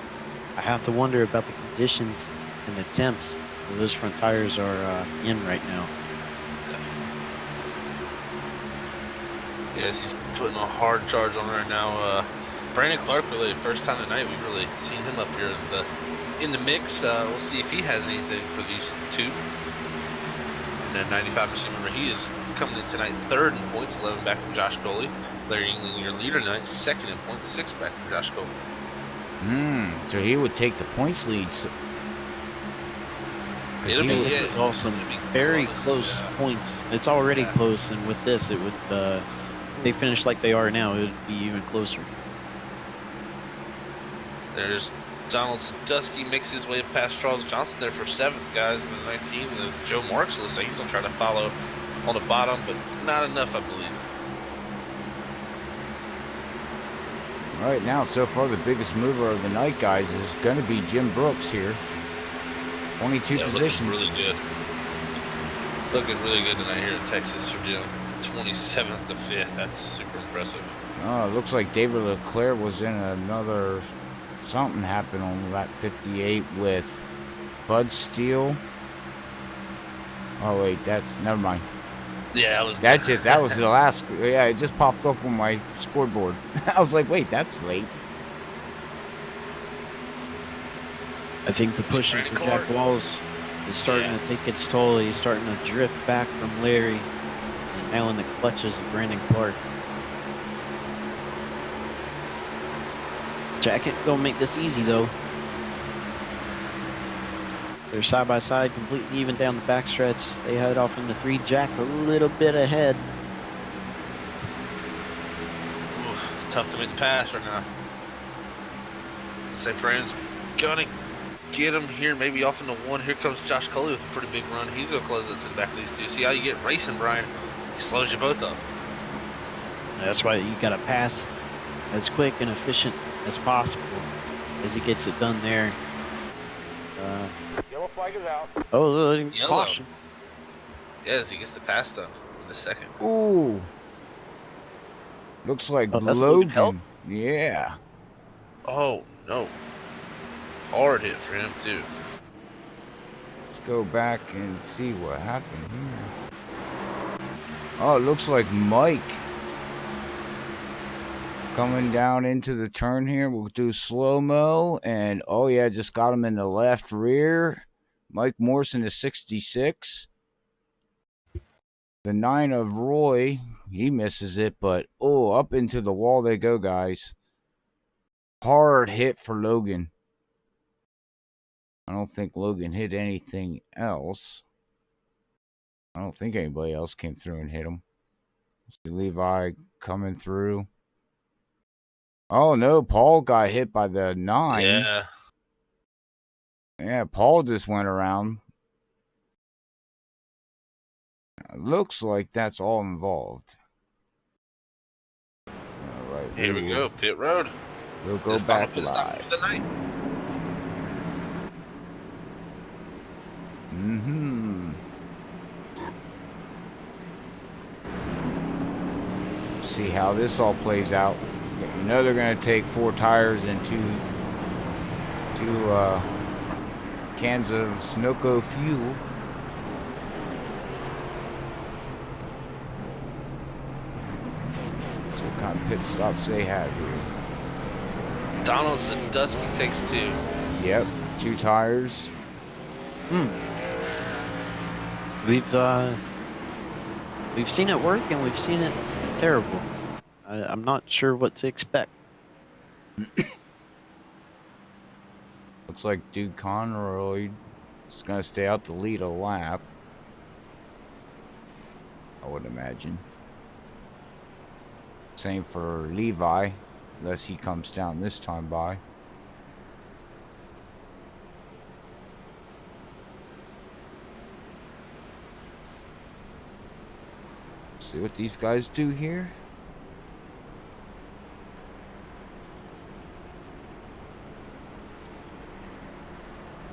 have to wonder about the conditions and the temps where those front tires are in right now. Yes, he's putting a hard charge on right now. Brandon Clark, really, first time tonight we've really seen him up here in the mix. We'll see if he has anything for these two. And then 95 machine, remember, he is coming in tonight 3rd in points, 11 back from Josh Coley. Larry England, your leader tonight, 2nd in points, 6 back from Josh Coley. So he would take the points lead. This is all some very close points. It's already close, and with this, it would they finish like they are now, it would be even closer. There's Donald Dusky makes his way past Charles Johnson there for 7th, guys. And the 19 is Joe Marks. Looks like he's gonna try to follow on the bottom, but not enough, I believe. All right, now so far the biggest mover of the night, guys, is going to be Jim Brooks here. 22 positions. Looking really good. Looking really good tonight here in Texas for Jim. 27th to 5th. That's super impressive. Oh, it looks like David Leclerc was in another... Something happened on lap 58 with Bud Steele. Oh, wait, that's... Never mind. Yeah, that was the last... Yeah, it just popped up on my scoreboard. I was like, wait, that's late. I think the pushing for Jack Walls is starting to take its toll. He's starting to drift back from Larry, and now in the clutches of Brandon Clark. Jack ain't gonna make this easy though. They're side by side, completely even down the backstretch. They head off into 3. Jack a little bit ahead. Oof, tough to make the pass right now. St. Fran's gonna get him here, maybe off into 1. Here comes Josh Coley with a pretty big run. He's gonna close it to the back of these 2. See how you get racing, Brian? He slows you both up. That's why you gotta pass as quick and efficient as possible as he gets it done there. Yellow flag is out. Oh, Yellow. caution. Yes, he gets the pass done in a second. Ooh. Looks like that's Logan Help. Logan. Yeah. Oh, no. Hard hit for him, too. Let's go back and see what happened here. Oh, it looks like Mike coming down into the turn here. We'll do slow-mo, and oh yeah, just got him in the left rear. Mike Morrison is 66. The 9 of Roy, he misses it, but oh, up into the wall they go, guys. Hard hit for Logan. I don't think Logan hit anything else. I don't think anybody else came through and hit him. See Levi coming through. Oh no, Paul got hit by the 9. Yeah. Yeah, Paul just went around. Looks like that's all involved. All right, Here we go, pit road. We'll go back live. Mm-hmm. See how this all plays out. You know they're going to take 4 tires and two cans of Sunoco fuel. So what kind of pit stops they have here? Donaldson Dusky takes 2. Yep, 2 tires. We've seen it work and we've seen it terrible. I'm not sure what to expect. Looks like Dude Conroy is going to stay out to lead a lap. I would imagine. Same for Levi, unless he comes down this time by. See what these guys do here.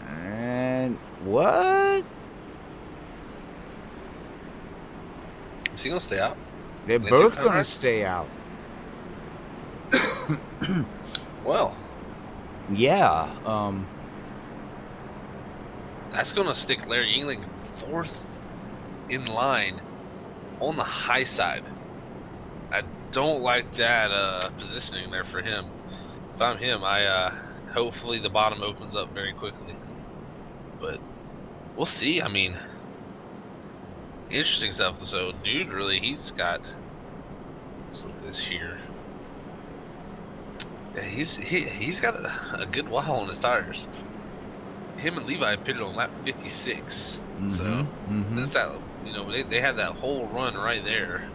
And what? Is he gonna stay out? They're both gonna stay out. Well, yeah. That's gonna stick Larry Yingling 4th in line on the high side. I don't like that positioning there for him. If I'm him, hopefully the bottom opens up very quickly. But we'll see. I mean, interesting stuff. So, dude, really, he's got. Let's look at this here. Yeah, he's got a good while on his tires. Him and Levi pitted on lap 56. So that's that. You know, they had that whole run right there.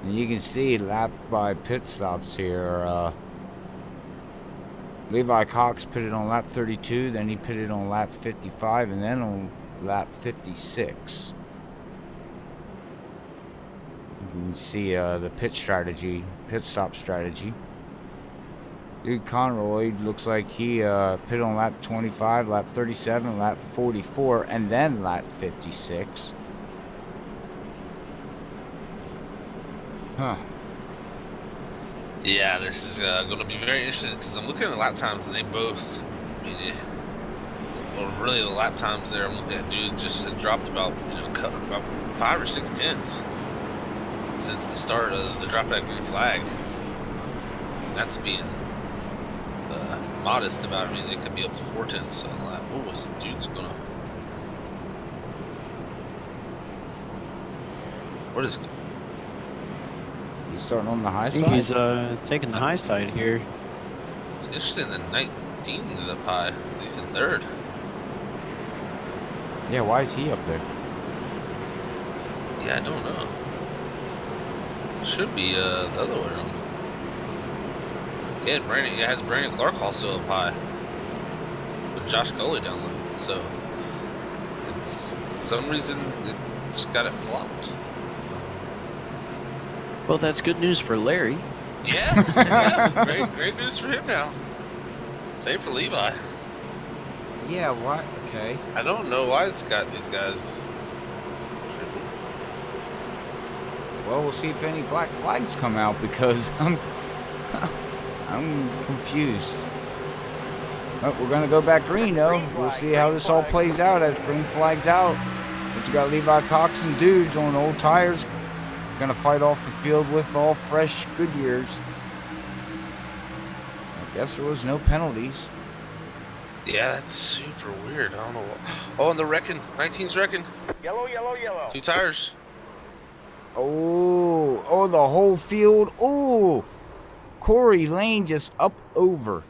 And you can see lap by pit stops here. Levi Cox pitted on lap 32, then he pitted on lap 55, and then on lap 56. You can see the pit stop strategy. Dude, Conroy looks like he pitted on lap 25, lap 37, lap 44, and then lap 56. Huh. Yeah, this is going to be very interesting because I'm looking at the lap times and they both, I mean, well, really the lap times there, I'm looking at dude just had dropped about, cut about 5 or 6 tenths since the start of the drop that green flag. That's being modest about it. I mean, they could be up to 4 tenths on the lap. What was dude's gonna? What is? He's starting on the high I think side. he's taking the high side here. It's interesting that 19 is up high. He's in 3rd. Yeah, why is he up there? Yeah, I don't know. Should be the other way around. Yeah, it has Brandon Clark also up high with Josh Gully down low. So it's some reason it's got it flopped. Well, that's good news for Larry. Yeah, great news for him now. Same for Levi. Yeah, why? Okay. I don't know why it's got these guys. Well, we'll see if any black flags come out because I'm confused. Oh, we're gonna go back green though. We'll see how this all plays out as green flags out. But you got Levi Cox and dudes on old tires. Gonna fight off the field with all fresh Goodyears. I guess there was no penalties. Yeah, that's super weird. I don't know what. Oh, and the wrecking. 19's wrecking. Yellow, yellow, yellow. 2 tires. Oh, the whole field. Oh, Corey Lane just up over.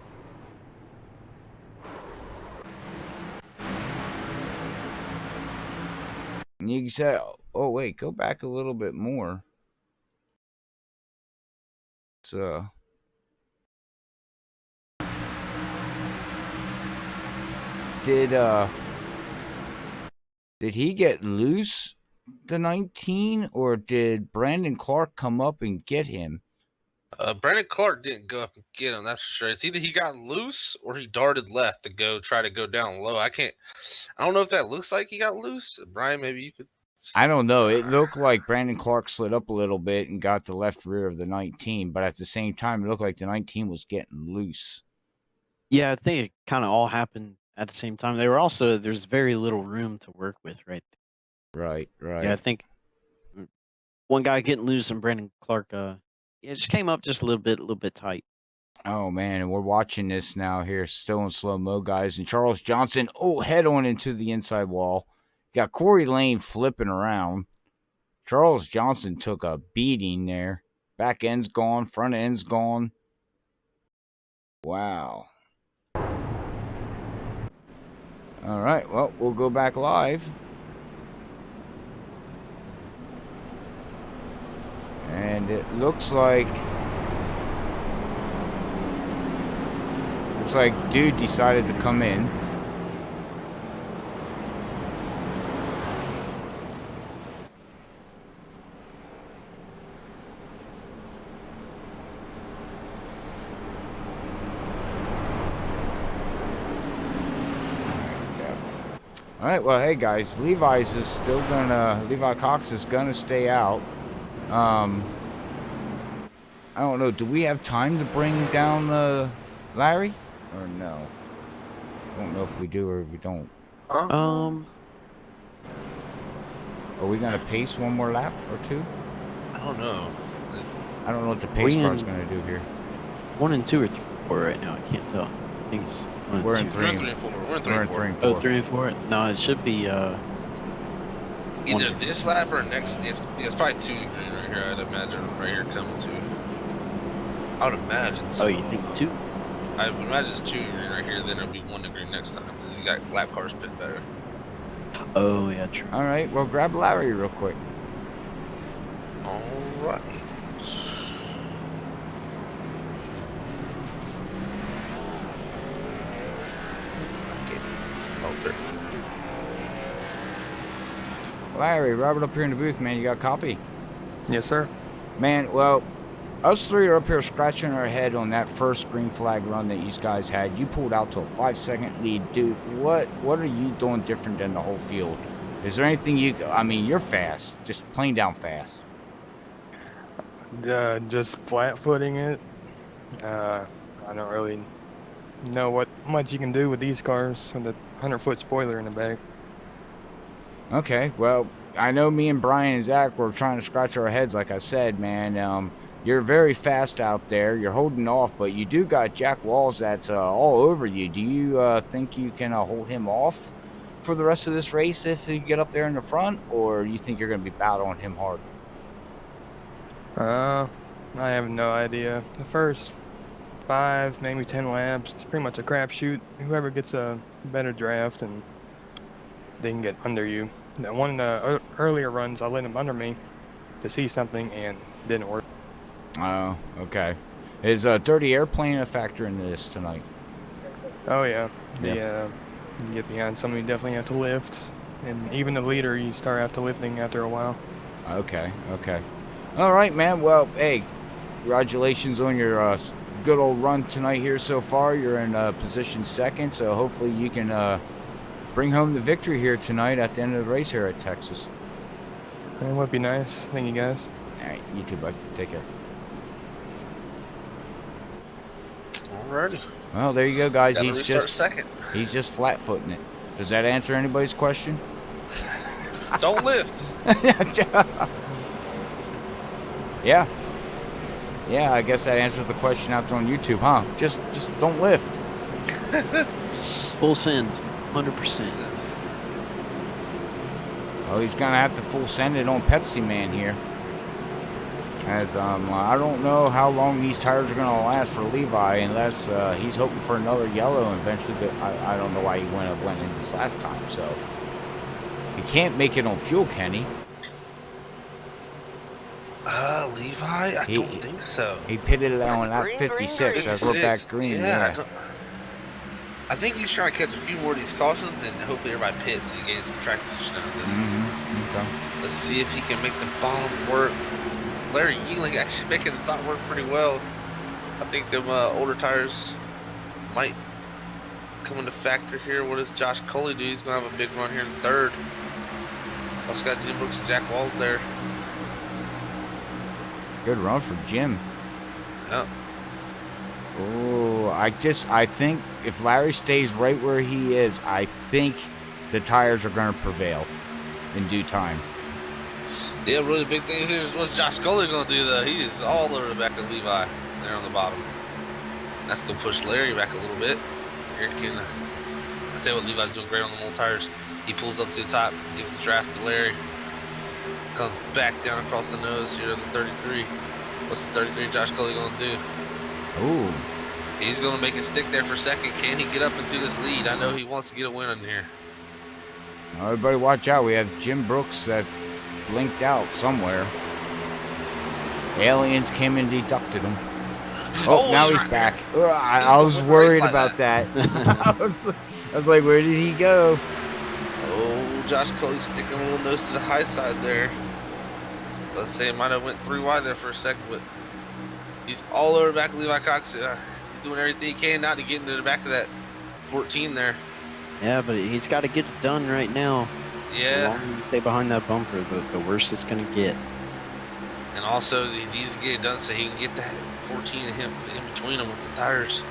And you can say, oh wait, go back a little bit more. So, did he get loose, the 19, or did Brandon Clark come up and get him? Brandon Clark didn't go up and get him, that's for sure. It's either he got loose or he darted left to try to go down low. I don't know if that looks like he got loose. Brian, maybe you could. I don't know. It looked like Brandon Clark slid up a little bit and got the left rear of the 19, but at the same time, it looked like the 19 was getting loose. Yeah, I think it kind of all happened at the same time. There's very little room to work with, right? Right. Yeah, I think one guy getting loose and Brandon Clark, it just came up just a little bit tight. Oh, man, and we're watching this now here, still in slow-mo, guys. And Charles Johnson, head on into the inside wall. Got Corey Lane flipping around. Charles Johnson took a beating there. Back end's gone, front end's gone. Wow. All right, well, we'll go back live. And it looks like dude decided to come in. All right, well, hey guys, Levi Cox is gonna stay out. I don't know. Do we have time to bring down Larry, or no? I don't know if we do or if we don't. Are we gonna pace one more lap or two? I don't know. I don't know what the pace car's gonna do here. 1 and 2 or 3 and 4 right now. I can't tell. I think it's 1 We're and in 2. 3 We're in 3 and 4. We're in 3 We're and in 4. 3 and 4. Oh, 3 and 4. No, it should be Either this lap or next. It's probably 2 green right here. I'd imagine right here coming to. I would imagine. So. Oh, you think 2? I would imagine it's 2 green right here. Then it'll be 1 green next time because you got lap cars pit better. Oh, yeah, true. All right, well, grab Larry real quick. All right. there. Larry, Robert up here in the booth, man. You got a copy? Yes, sir. Man, well, us three are up here scratching our head on that first green flag run that you guys had. You pulled out to a 5-second lead. Dude, what are you doing different than the whole field? Is there anything I mean, you're fast. Just plain down fast. Just flat footing it. I don't really know what much you can do with these cars with the 100-foot spoiler in the back. Okay, well, I know me and Brian and Zach were trying to scratch our heads, like I said, man. You're very fast out there. You're holding off, but you do got Jack Walls that's all over you. Do you think you can hold him off for the rest of this race if you get up there in the front, or you think you're going to be battling him hard? I have no idea. The first 5, maybe 10 laps, it's pretty much a crapshoot. Whoever gets a better draft and they can get under you. One of the earlier runs, I let him under me to see something and it didn't work. Oh, okay. Is dirty air playing a factor in this tonight? Oh yeah, Yep. you get behind somebody, you definitely have to lift, and even the leader, you start out to lifting after a while. Okay. All right, man. Well, hey, congratulations on your good old run tonight here so far. You're in position 2nd, so hopefully you can bring home the victory here tonight at the end of the race here at Texas. It would be nice. Thank you, guys. All right, you too, bud. Take care. Alrighty. Well, there you go, guys. Gotta He's restart just second. he's just flat-footing it. Does that answer anybody's question? Don't lift. Yeah. Yeah, I guess that answers the question out there on YouTube, huh? Just don't lift. Full send, 100%. Well, he's gonna have to full send it on Pepsi Man here. As I don't know how long these tires are gonna last for Levi, unless he's hoping for another yellow and eventually. But I don't know why he went in this last time. So he can't make it on fuel, can he? Levi? I don't think so. He pitted it on lap 56 as we're back green. Yeah. I think he's trying to catch a few more of these cautions, and hopefully everybody pits and he gains some track position out of this. Okay. Let's see if he can make the bottom work. Larry Yealing actually making the top work pretty well. I think them older tires might come into factor here. What does Josh Coley do? He's going to have a big run here in 3rd. Also got Jim Brooks and Jack Walls there. Good run for Jim. Yeah. Oh, I think if Larry stays right where he is, I think the tires are going to prevail in due time. Yeah, really big thing is what's Josh Coley going to do, though? He is all over the back of Levi there on the bottom. That's going to push Larry back a little bit. Here can, I tell you what, Levi's doing great on the old tires. He pulls up to the top, gives the draft to Larry. Comes back down across the nose here on the 33. What's the 33 Josh Coley going to do? Ooh. He's going to make it stick there for 2nd. Can he get up into this lead? I know he wants to get a win in here. Everybody watch out. We have Jim Brooks that blinked out somewhere. Aliens came and deducted him. Oh, now he's back. I was worried about that. I was like, where did he go? Oh, Josh Coley sticking a little nose to the high side there. Let's say it might have went 3 wide there for a second, but he's all over the back of Levi Cox. He's doing everything he can now to get into the back of that 14 there. Yeah, but he's got to get it done right now. Yeah. The longer you stay behind that bumper, the worse it's going to get. And also, he needs to get it done so he can get that 14 and him in between them with the tires.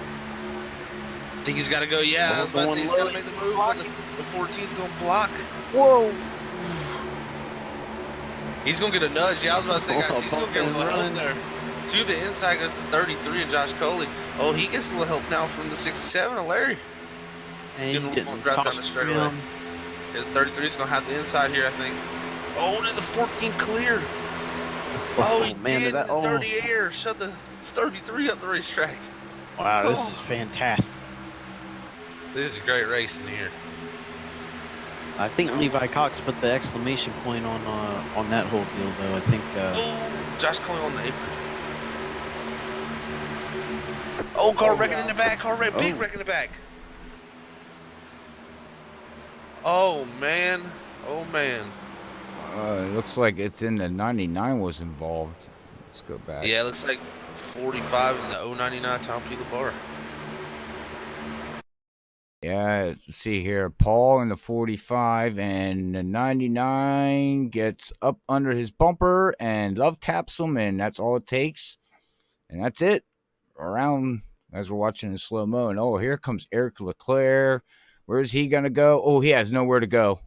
I think he's got to go. Yeah, I was about to say he's got to make the move. But the 14's going to block. Whoa. He's going to get a nudge. Yeah, I was about to say, guys, he's going to get a little help there. To the inside goes the 33 of Josh Coley. Oh, he gets a little help now from the 67 of Larry. And he's getting drive down the tossed straightaway. around. Yeah, the 33 is going to have the inside here, I think. Oh, did the 14 clear? Oh, he man, did that, in the dirty air. Shut the 33 up the racetrack. Wow, this is fantastic. This is a great race in here. I think Levi Cox put the exclamation point on that whole deal, though. I think. Oh, Josh Coley on the apron. Oh, car wrecking in the back. Car wreck, big wreck in the back. Oh man. Oh man. It looks like it's in the 99 was involved. Let's go back. Yeah, it looks like 45 in the 099 Tom Peter bar. Yeah, let's see here. Paul in the 45 and the 99 gets up under his bumper and Love taps him, and that's all it takes. And that's it. Around as we're watching in slow mo. And oh, here comes Eric Leclerc. Where's he going to go? Oh, he has nowhere to go.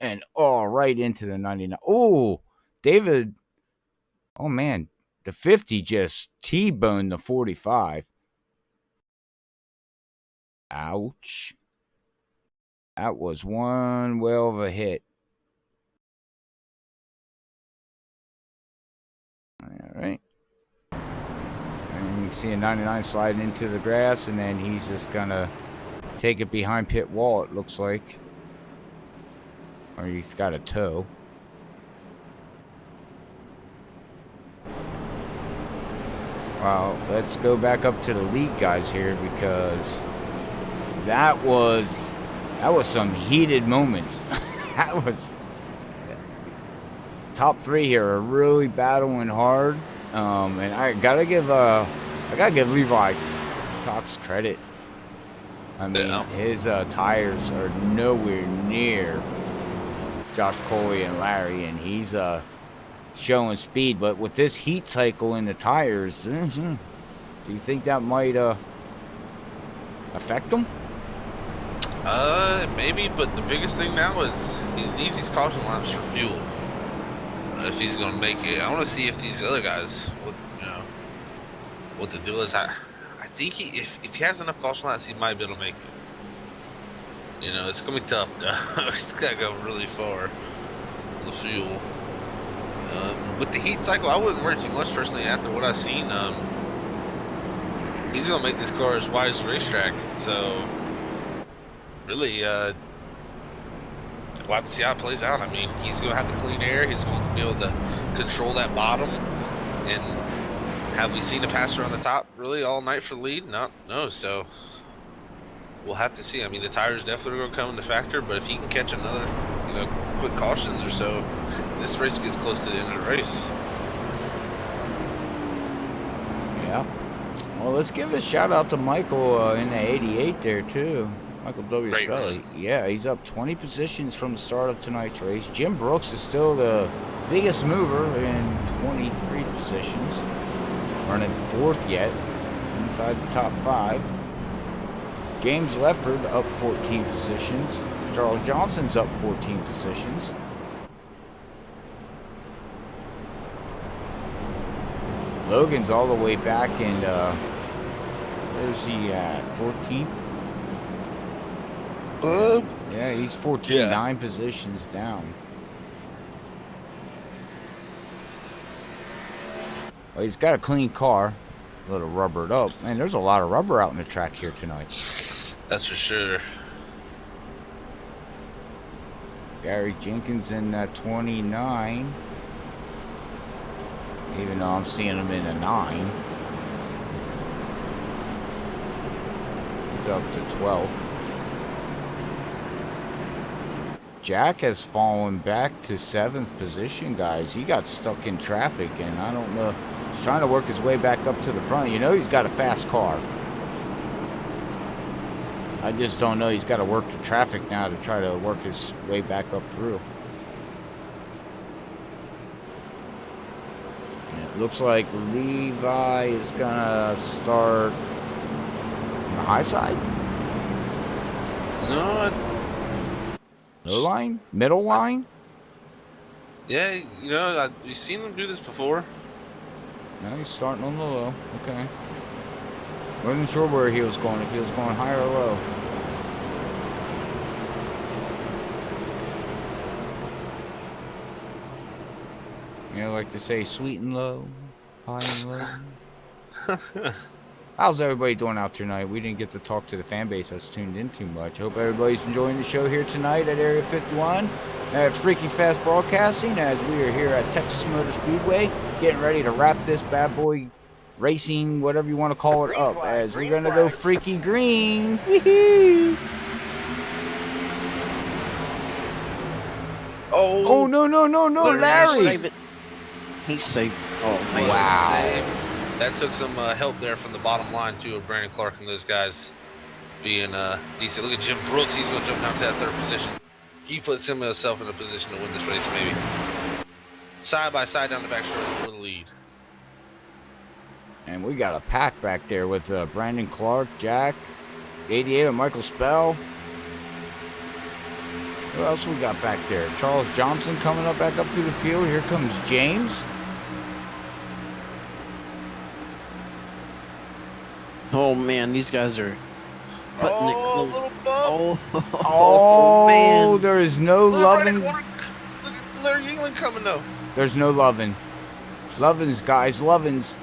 And oh, right into the 99. Oh, David. Oh, man. The 50 just T-boned the 45. Ouch. That was one whale of a hit. All right. And you can see a 99 sliding into the grass, and then he's just going to take it behind pit wall, it looks like. Or he's got a tow. Well, let's go back up to the lead guys here, because that was some heated moments. That was top three here are really battling hard. And I gotta give Levi Cox credit. I mean, his tires are nowhere near Josh Coley and Larry, and he's showing speed. But with this heat cycle in the tires, do you think that might affect him? Maybe, but the biggest thing now is he needs these caution laps for fuel. If he's gonna make it, I want to see if these other guys, what the deal is. I think if he has enough caution laps, he might be able to make it. You know, it's gonna be tough though. It's gotta go really far. The fuel. With the heat cycle, I wouldn't worry too much personally. After what I've seen, he's gonna make this car as wide as the racetrack. So really, we'll have to see how it plays out. I mean, he's going to have the clean air. He's going to be able to control that bottom. And have we seen a passer on the top really all night for the lead? No. So we'll have to see. I mean, the tires definitely are going to come into factor. But if he can catch another, quick cautions or so, this race gets close to the end of the race. Yeah. Well, let's give a shout out to Michael in the 88 there too. Michael W. Spelly. Yeah, he's up 20 positions from the start of tonight's race. Jim Brooks is still the biggest mover in 23 positions. Running fourth yet, inside the top 5. James Lefford up 14 positions. Charles Johnson's up 14 positions. Logan's all the way back, and where's he at? 14th? Yeah, he's 14, yeah. 9 positions down. Well, he's got a clean car, a little rubbered up. Man, there's a lot of rubber out in the track here tonight. That's for sure. Gary Jenkins in that 29. Even though I'm seeing him in a 9. He's up to 12th. Jack has fallen back to 7th position, guys. He got stuck in traffic, and I don't know. He's trying to work his way back up to the front. He's got a fast car. I just don't know. He's got to work the traffic now to try to work his way back up through. It looks like Levi is going to start on the high side. No. Low line? Middle line? Yeah, we've seen him do this before. No, he's starting on the low. Okay. Wasn't sure where he was going, if he was going high or low. I like to say sweet and low, high and low. How's everybody doing out tonight? We didn't get to talk to the fan base that's tuned in too much. Hope everybody's enjoying the show here tonight at Area 51 at Freaky Fast Broadcasting, as we are here at Texas Motor Speedway getting ready to wrap this bad boy racing, whatever you want to call it, up, as we're going to go freaky green. Woohoo! Oh, no, no, no, no, Larry. Larry. Save it. He saved. Oh What man. a Wow. save. That took some help there from the bottom line too of Brandon Clark and those guys being decent. Look at Jim Brooks. He's gonna jump down to that third position. He puts himself in a position to win this race, maybe. Side by side down the back straight for the lead. And we got a pack back there with Brandon Clark, Jack, 88, and Michael Spell. Who else we got back there? Charles Johnson coming up back up through the field. Here comes James. Oh man, these guys are putting it Oh, close. little bump. Oh, man. there is no Look at loving. Brandon Clark. Look at Larry Yingling coming though. There's no loving. Lovins, guys, lovins.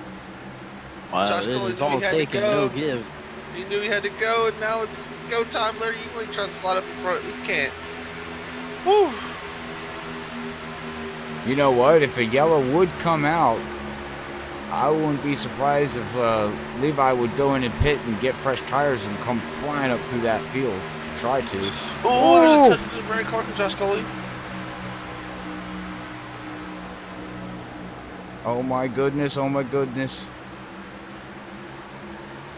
Wow, Josh it Coley is knew he all had to take and go. no give. He knew he had to go, and now it's go time. Larry Yingling tries to slide up in front. He can't. Woo. You know what? If a yellow would come out, I wouldn't be surprised if Levi would go in and pit and get fresh tires and come flying up through that field. Try to. Oh, Ooh. there's a touch to Brandon Clark and Josh Coley. Oh my goodness, oh my goodness.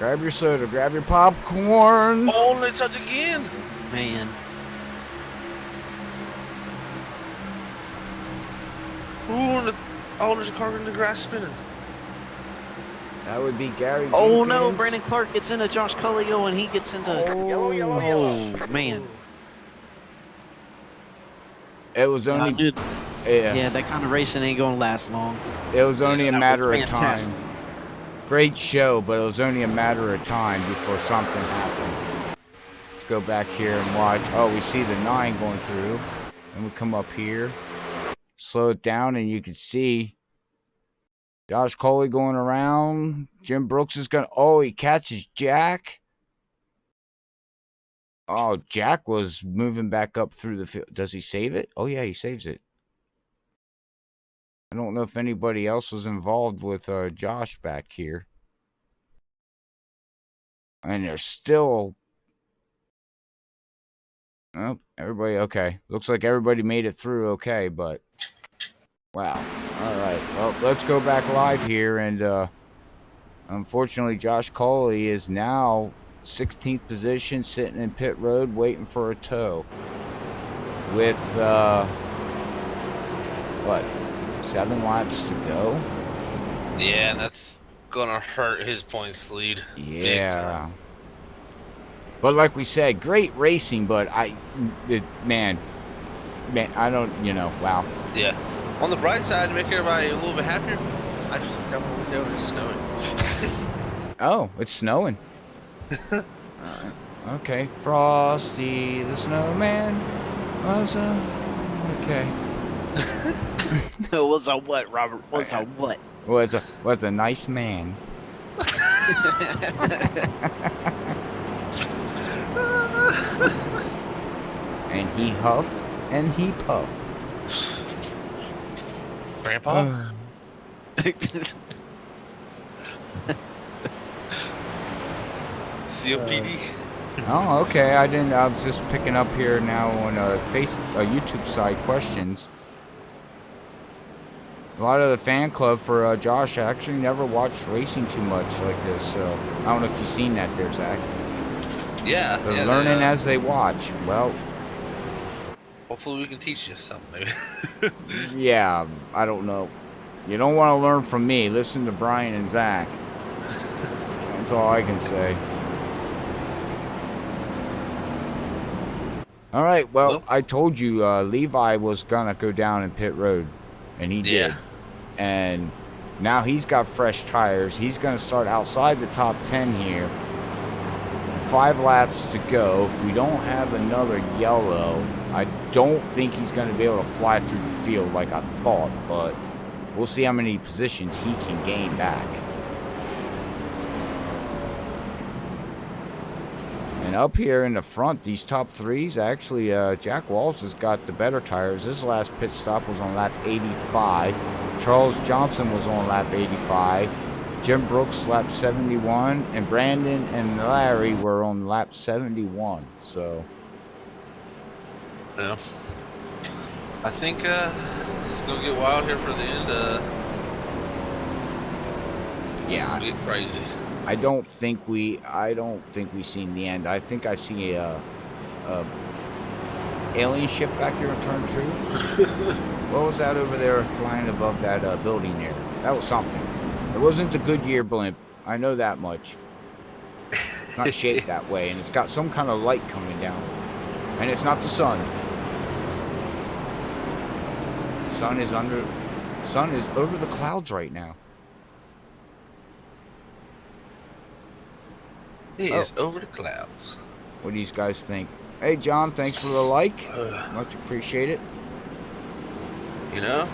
Grab your soda, grab your popcorn. Oh, and they touch again. Man. Ooh, and there's a car in the grass spinning. That would be Gary Oh no, Jenkins. Brandon Clark gets into Josh Cullio and he gets into. Oh man. It was only Dude, yeah, yeah, that kind of racing ain't gonna last long. it was only a That matter was of fantastic. time. Great show, but it was only a matter of time before something happened. Let's go back here and watch. Oh, we see the 9 going through. And we come up here. Slow it down and you can see Josh Coley going around. Jim Brooks is going to... Oh, he catches Jack. Oh, Jack was moving back up through the field. Does he save it? Oh, yeah, he saves it. I don't know if anybody else was involved with Josh back here. And there's still... Oh, everybody, okay. Looks like everybody made it through okay, but... Wow. All right. Well, let's go back live here. And unfortunately, Josh Coley is now 16th position, sitting in pit road, waiting for a tow. With, what, 7 laps to go? Yeah, and that's gonna hurt his points lead. Big Yeah. time. But like we said, great racing, but man, I don't, wow. Yeah. On the bright side, to make everybody a little bit happier, I just looked out my window and it's snowing. Oh, it's snowing. Alright. Okay. Frosty the Snowman was okay. Was a what, Robert? Was a what? Was a nice man. And he huffed and he puffed. Grandpa? COPD? Oh, okay. I was just picking up here now on YouTube side questions. A lot of the fan club for Josh actually never watched racing too much like this, so I don't know if you've seen that there, Zach. Yeah. They're yeah, learning as they watch. Well, hopefully we can teach you something, maybe. yeah, I don't know. You don't want to learn from me. Listen to Brian and Zach. That's all I can say. All right, well, I told you Levi was going to go down in pit road, and he did. And now he's got fresh tires. He's going to start outside the top 10 here. 5 laps to go. If we don't have another yellow, I don't think he's going to be able to fly through the field like I thought, but we'll see how many positions he can gain back. And up here in the front, these top 3s, actually, Jack Walsh has got the better tires. His last pit stop was on lap 85. Charles Johnson was on lap 85. Jim Brooks, lap 71. And Brandon and Larry were on lap 71. So, Yeah. I think it's gonna get wild here for the end. Yeah, Get crazy. I don't think we seen the end. I think I see a alien ship back there in turn 2. What was that over there flying above that building there? That was something. It wasn't the Goodyear blimp. I know that much. Not shaped that way, and it's got some kind of light coming down. And it's not the sun. Sun is over the clouds right now. He is over the clouds. What do you guys think? Hey, John, thanks for the like. Much appreciated. You know?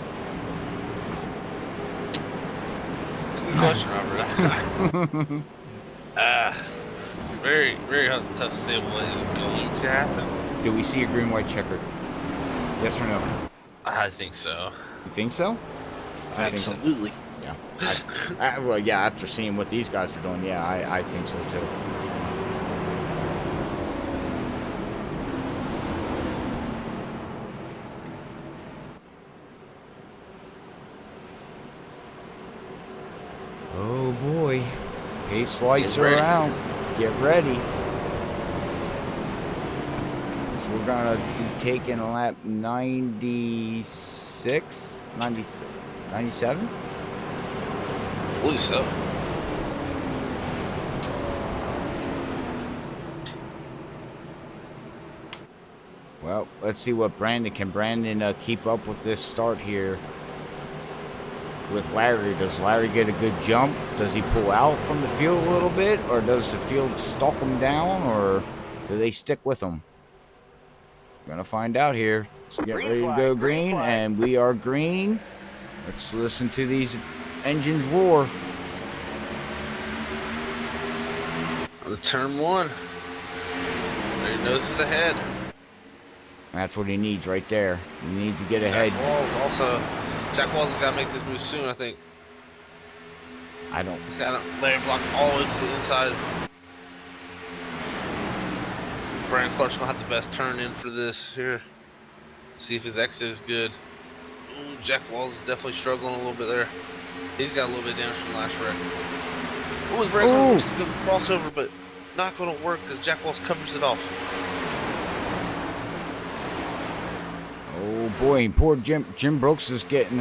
It's a good question, Robert. Very, very tough to say what is going to happen. Do we see a green-white checker? Yes or no? I think so. You think so? I think so. Absolutely. Yeah. Well, yeah, after seeing what these guys are doing, yeah, I think so too. Oh boy. Pace lights are out. Get ready. So we're gonna be taking lap 96? 97? I believe so. Well, let's see what Brandon can. Brandon keep up with this start here with Larry. Does Larry get a good jump? Does he pull out from the field a little bit, or does the field stalk him down, or do they stick with him? Gonna find out here. Let's get ready to go green, and we are green. Let's listen to these engines roar. The turn 1. There he knows it's ahead. That's what he needs right there. He needs to get ahead. Jack Walls has got to make this move soon, I think. I don't. Got to let him block all the way to the inside. Brian Clark's going to have the best turn in for this here. See if his exit is good. Ooh, Jack Walls is definitely struggling a little bit there. He's got a little bit of damage from the last wreck. Ooh, his brake looks like a good crossover, but not going to work because Jack Walls covers it off. Oh boy, poor Jim Brooks is getting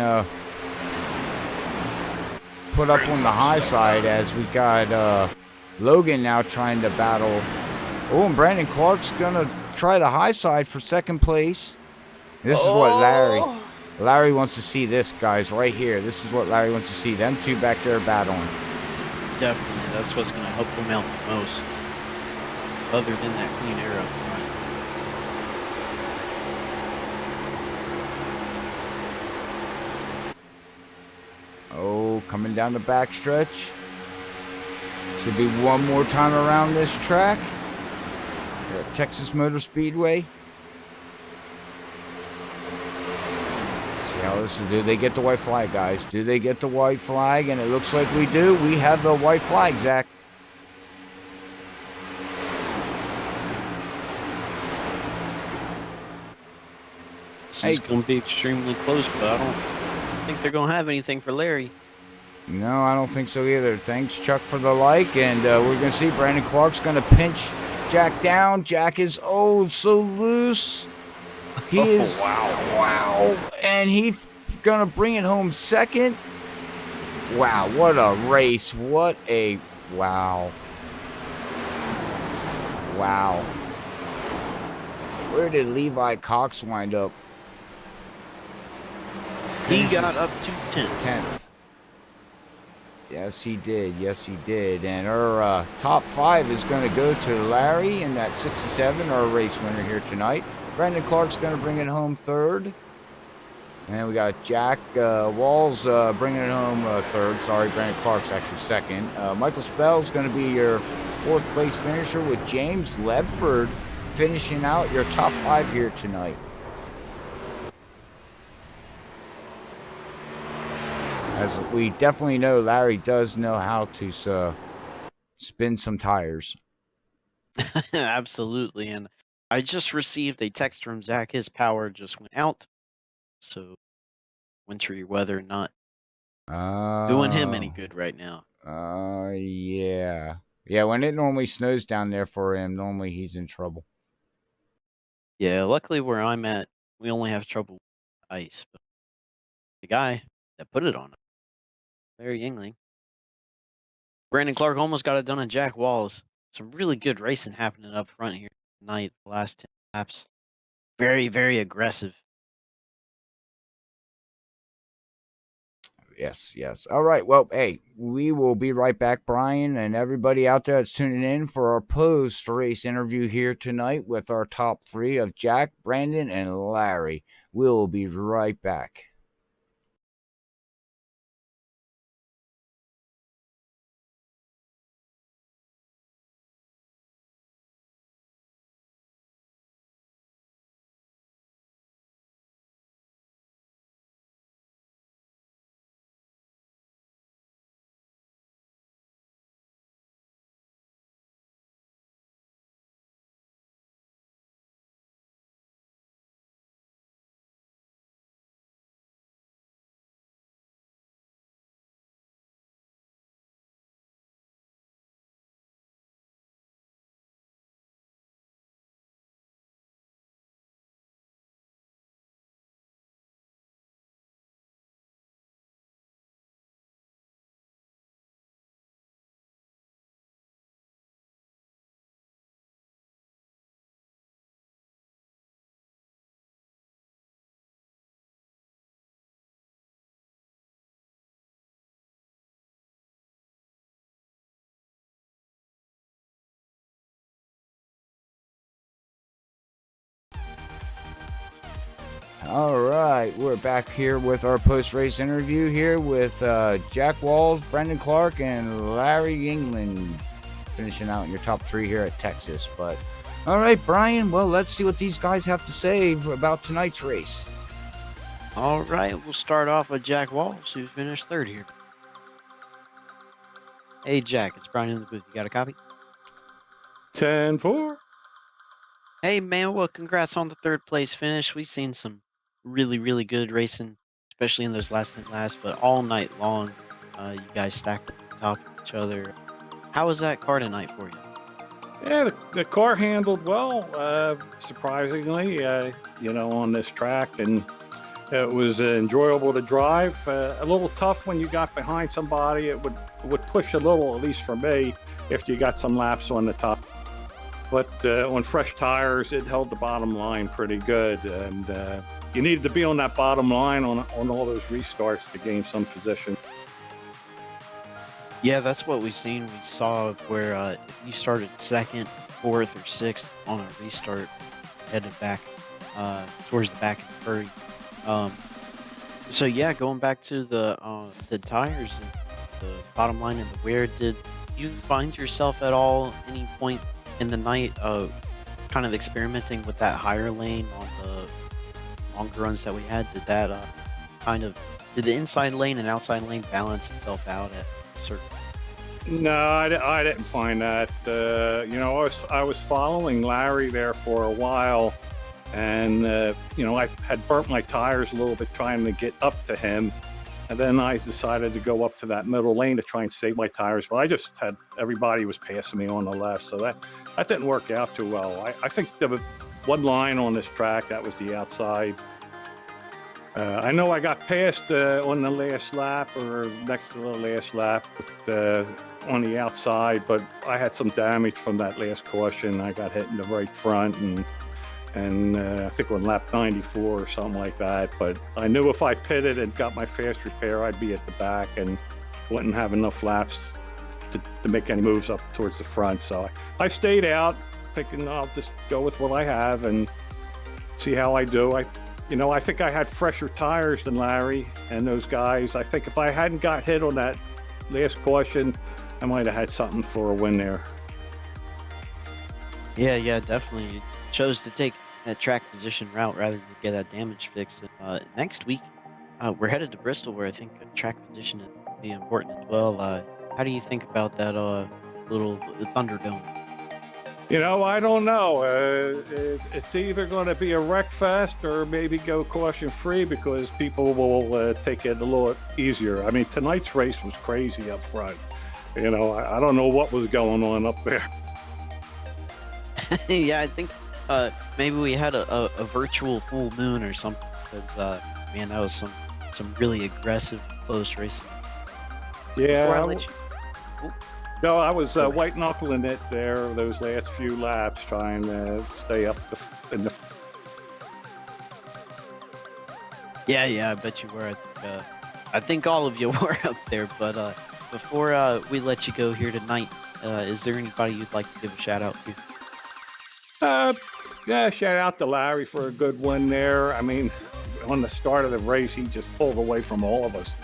put up on the high side as we got Logan now trying to battle. Oh, and Brandon Clark's gonna try the high side for second place. This is what Larry wants to see. This, guys, right here. This is what Larry wants to see. Them two back there battling. Definitely, that's what's gonna help them out the most. Other than that clean air up front. Oh, coming down the backstretch. Should be one more time around this track. We're at Texas Motor Speedway. See how this will do. They get the white flag, guys. Do they get the white flag? And it looks like we do. We have the white flag, Zach. This is going to be extremely close, but I don't think they're going to have anything for Larry. No, I don't think so either. Thanks, Chuck, for the like. And we're going to see Brandon Clark's going to pinch Jack down. Jack is, oh, so loose. He is. Wow. And he's going to bring it home second. Wow, what a race. What a. Wow. Where did Levi Cox wind up? He got up to 10th. Yes, he did. And our top 5 is going to go to Larry in that 67, our race winner here tonight. Brandon Clark's going to bring it home 3rd. And we got Jack Walls bringing it home 3rd. Sorry, Brandon Clark's actually 2nd. Michael Spell's going to be your 4th place finisher, with James Ledford finishing out your top 5 here tonight. As we definitely know, Larry does know how to spin some tires. Absolutely, and I just received a text from Zach. His power just went out. so wintry weather not doing him any Oh. good right now. Yeah. Yeah, when it normally snows down there for him, normally he's in trouble. Yeah, luckily where I'm at, we only have trouble with ice. But the guy that put it on, Larry Yingling, Brandon Clark almost got it done on Jack Walls. Some really good racing happening up front here tonight. The last 10 laps, very, very aggressive. Yes, yes. All right. Well, hey, we will be right back, Brian, and everybody out there that's tuning in for our post race interview here tonight with our top 3 of Jack, Brandon, and Larry. We'll be right back. All right, we're back here with our post-race interview here with Jack Walls, Brendan Clark, and Larry England, finishing out in your top 3 here at Texas. But all right, Brian, well, let's see what these guys have to say about tonight's race. All right, we'll start off with Jack Walls, who finished 3rd here. Hey, Jack, it's Brian in the booth. You got a copy? 10-4. Hey, man, well, congrats on the 3rd place finish. We've seen some really, really good racing, especially in those last 10 laps, but all night long, you guys stacked on top of each other. How was that car tonight for you? Yeah, the car handled well, surprisingly, on this track, and it was enjoyable to drive. A little tough when you got behind somebody. It would push a little, at least for me, if you got some laps on the top. But on fresh tires, it held the bottom line pretty good, and you needed to be on that bottom line on all those restarts to gain some position. Yeah, that's what we've seen. We saw where you started 2nd, 4th, or 6th on a restart, headed back towards the back of the furry. So yeah, going back to the tires and the bottom line and the wear, did you find yourself at all any point in the night kind of experimenting with that higher lane on the longer runs that we had? Did that did the inside lane and outside lane balance itself out at a certain? No, I didn't find that. I was following Larry there for a while, and I had burnt my tires a little bit trying to get up to him, and then I decided to go up to that middle lane to try and save my tires. But I just had everybody was passing me on the left, so that didn't work out too well. I think the one line on this track, that was the outside. I know I got passed on the last lap or next to the last lap on the outside, but I had some damage from that last caution. I got hit in the right front, and I think on lap 94 or something like that. But I knew if I pitted and got my fast repair, I'd be at the back and wouldn't have enough laps to make any moves up towards the front. So I stayed out, thinking I'll just go with what I have and see how I do. I think I had fresher tires than Larry and those guys. I think if I hadn't got hit on that last caution, I might have had something for a win there. Yeah, definitely. You chose to take that track position route rather than get that damage fixed. Next week, we're headed to Bristol, where I think track position is be important as well. How do you think about that little Thunderdome? I don't know. It's either going to be a wreck fest or maybe go caution free because people will take it a little easier. I mean, tonight's race was crazy up front. I don't know what was going on up there. Yeah, I think maybe we had a virtual full moon or something because man, that was some really aggressive close racing. Yeah. Before I let you... No, I was white knuckling it there those last few laps, trying to stay up in the. Yeah, I bet you were. I think all of you were up there. But before we let you go here tonight, is there anybody you'd like to give a shout out to? Yeah, shout out to Larry for a good one there. I mean, on the start of the race, he just pulled away from all of us.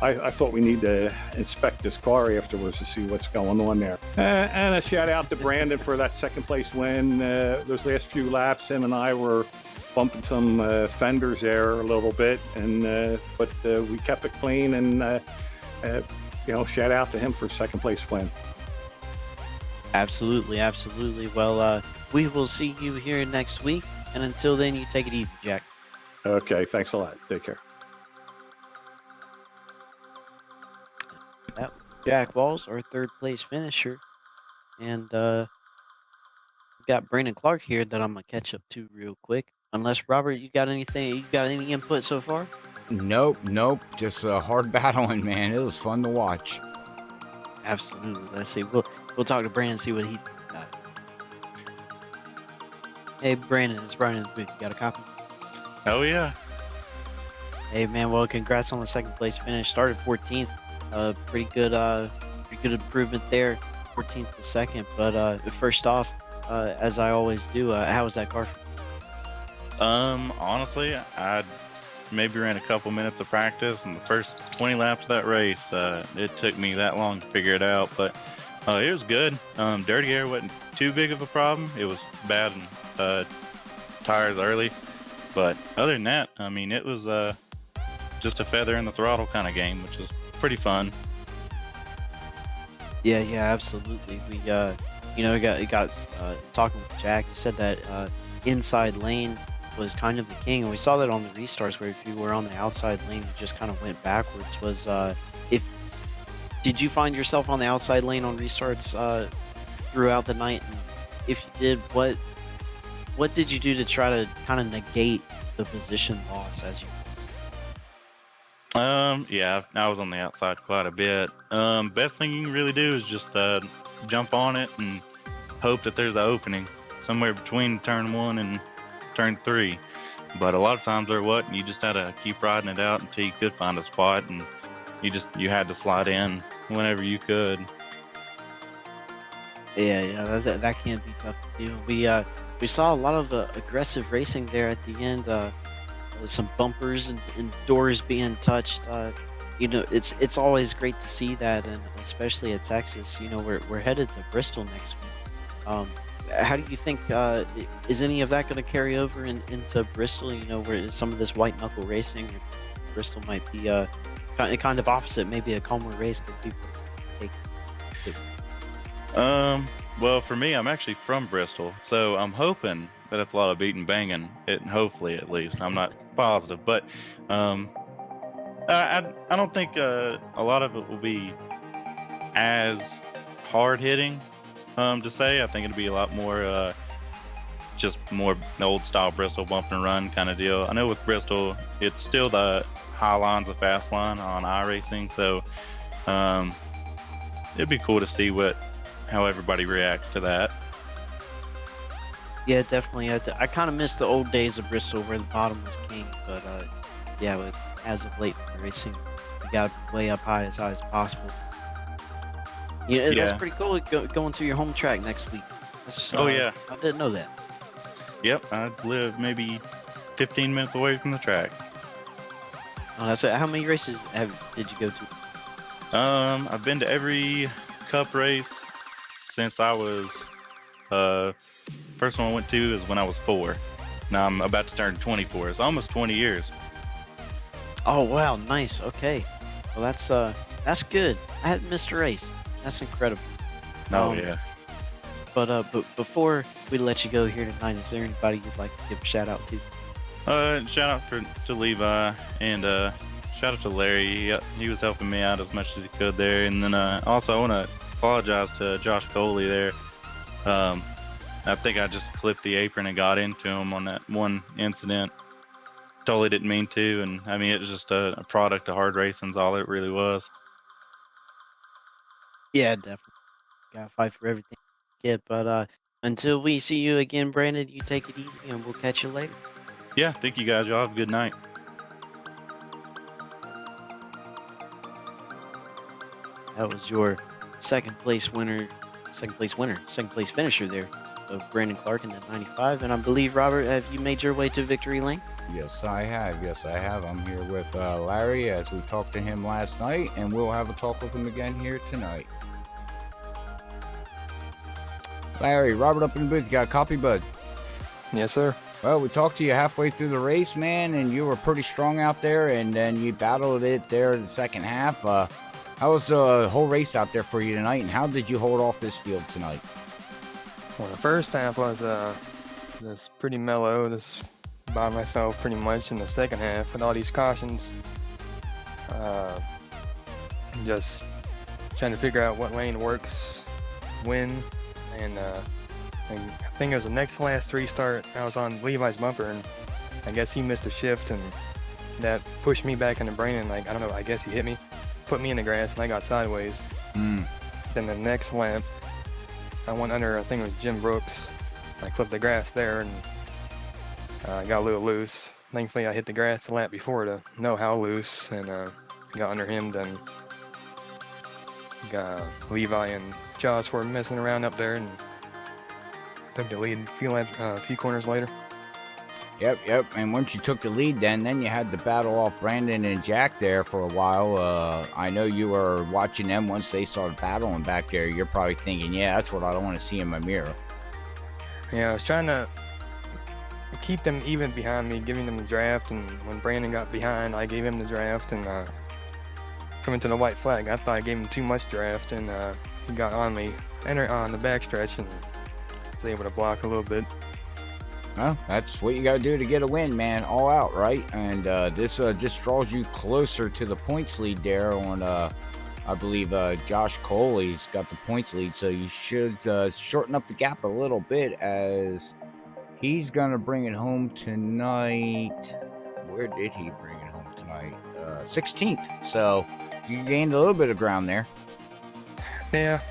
I thought we need to inspect this car afterwards to see what's going on there. And a shout out to Brandon for that second place win. Those last few laps, him and I were bumping some fenders there a little bit, but we kept it clean. And shout out to him for second place win. Absolutely. Well, we will see you here next week. And until then, you take it easy, Jack. Okay, thanks a lot. Take care. That was Jack Walls, our third place finisher. And we got Brandon Clark here that I'm going to catch up to real quick. Unless, Robert, you got any input so far? Nope. Just hard battling, man. It was fun to watch. Absolutely. Let's see. We'll talk to Brandon and see what he got. Hey, Brandon, it's Brian in the booth. You got a copy? Oh, yeah. Hey, man. Well, congrats on the second place finish. Started 14th. Pretty good improvement there. 14th to second. But first off, as I always do, how was that car? Honestly, I maybe ran a couple minutes of practice, and the first 20 laps of that race, it took me that long to figure it out. But it was good. Dirty air wasn't too big of a problem. It was bad in tires early, but other than that, I mean, it was just a feather in the throttle kind of game, which is pretty fun. Yeah, absolutely. We got talking with Jack. He said that inside lane was kind of the king, and we saw that on the restarts where if you were on the outside lane, you just kind of went backwards. Did you find yourself on the outside lane on restarts throughout the night? And if you did, what did you do to try to kind of negate the position loss as you? Yeah, I was on the outside quite a bit. Best thing you can really do is just jump on it and hope that there's an opening somewhere between turn 1 and turn 3. But a lot of times there wasn't. You just had to keep riding it out until you could find a spot, and you had to slide in whenever you could. Yeah, that can be tough to do. We saw a lot of aggressive racing there at the end. Some bumpers and doors being touched. It's always great to see that, and especially at Texas. We're headed to Bristol next week. How do you think is any of that going to carry over into Bristol? Where some of this white knuckle racing, Bristol might be kind of opposite, maybe a calmer race because people take it. Well, for me, I'm actually from Bristol, so I'm hoping that it's a lot of beating banging. Hopefully, at least. I'm not positive, but I don't think a lot of it will be as hard hitting. To say, I think it'll be a lot more, just more old style Bristol bump and run kind of deal. I know with Bristol, it's still the high line's a fast line on iRacing, so it'd be cool to see how everybody reacts to that. Yeah, definitely. I kind of miss the old days of Bristol where the bottom was king, but as of late racing, you got way up high as possible. Yeah, that's pretty cool. Going to your home track next week. Yeah, I didn't know that. Yep, I live maybe 15 minutes away from the track. Oh, that's it. How many races did you go to? I've been to every Cup race since I was. First one I went to is when I was 4. Now I'm about to turn 24. It's almost 20 years. Oh wow, nice. Okay, well that's good. I hadn't missed a race. That's incredible. Oh yeah. But before we let you go here tonight, is there anybody you'd like to give a shout out to? Shout out to Levi and shout out to Larry. He was helping me out as much as he could there. And then also I want to apologize to Josh Coley there. I think I just clipped the apron and got into him on that one incident. Totally didn't mean to, and I mean it was just a product of hard racing's all it really was. Yeah, definitely. Gotta fight for everything you get. But until we see you again, Brandon, you take it easy, and we'll catch you later. Yeah, thank you guys. Y'all have a good night. That was your second place finisher there of Brandon Clark in the 95. And I believe, Robert, have you made your way to victory lane? Yes, I have. Yes, I have. I'm here with Larry as we talked to him last night, and we'll have a talk with him again here tonight. Larry, Robert up in the booth. You got a copy, bud? Yes, sir. Well, we talked to you halfway through the race, man, and you were pretty strong out there, and then you battled it there in the second half. How was the whole race out there for you tonight, and how did you hold off this field tonight? Well, the first half was just pretty mellow, just by myself pretty much. In the second half, with all these cautions, just trying to figure out what lane works, when, and I think it was the next last restart. I was on Levi's bumper, and I guess he missed a shift, and that pushed me back into Brandon. Like, I don't know, I guess he hit me, put me in the grass, and I got sideways. Then the next lap, I went under, I think it was Jim Brooks. I clipped the grass there, and I got a little loose. Thankfully, I hit the grass the lap before to know how loose, and got under him. Then got Levi and Josh were messing around up there, and took the lead a few corners later. Yep. And once you took the lead, then you had to battle off Brandon and Jack there for a while. I know you were watching them once they started battling back there. You're probably thinking, yeah, that's what I don't want to see in my mirror. Yeah, I was trying to keep them even behind me, giving them the draft. And when Brandon got behind, I gave him the draft. And coming to the white flag, I thought I gave him too much draft, and he got on me on the backstretch, and was able to block a little bit. Well, that's what you got to do to get a win, man. All out, right? And this just draws you closer to the points lead there on, I believe, Josh Coley's got the points lead. So you should shorten up the gap a little bit as he's going to bring it home tonight. Where did he bring it home tonight? 16th. So you gained a little bit of ground there. Yeah.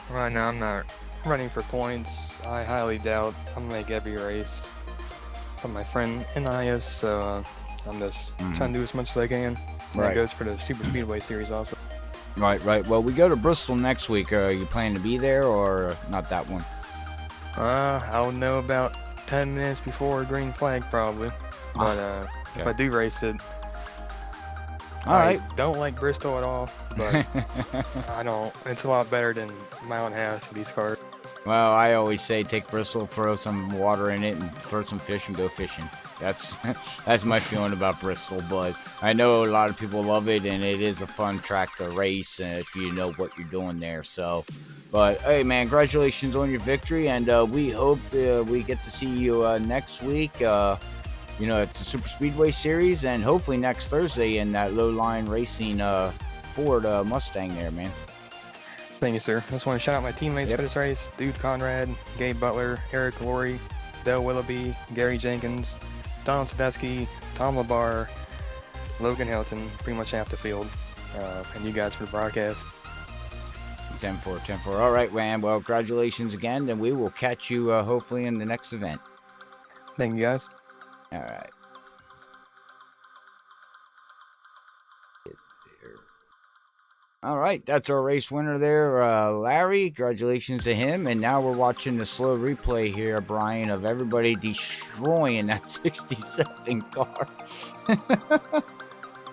Right now I'm not running for points. I highly doubt I'm gonna make every race. But my friend Anias, so I'm just trying to do as much as I can. And that goes for the Super Speedway series also. Right. Well, we go to Bristol next week. Are you planning to be there or not that one? I'll know about 10 minutes before green flag probably. But if I do race it, I don't like Bristol at all, but I don't. It's a lot better than mile and a half for these cars. Well, I always say take Bristol, throw some water in it, and throw some fish and go fishing. That's my feeling about Bristol, but I know a lot of people love it, and it is a fun track to race if you know what you're doing there. So, but hey, man, congratulations on your victory, and we hope we get to see you next week. At the Super Speedway Series, and hopefully next Thursday in that low line racing Ford Mustang there, man. Thank you, sir. I just want to shout out my teammates for this race: Dude Conrad, Gabe Butler, Eric Laurie, Dale Willoughby, Gary Jenkins, Donald Tedeschi, Tom LaBar, Logan Hilton, pretty much half the field, and you guys for the broadcast. 10-4. All right, man. Well, congratulations again, and we will catch you hopefully in the next event. Thank you, guys. All right. All right, that's our race winner there, Larry. Congratulations to him. And now we're watching the slow replay here, Brian, of everybody destroying that 67 car.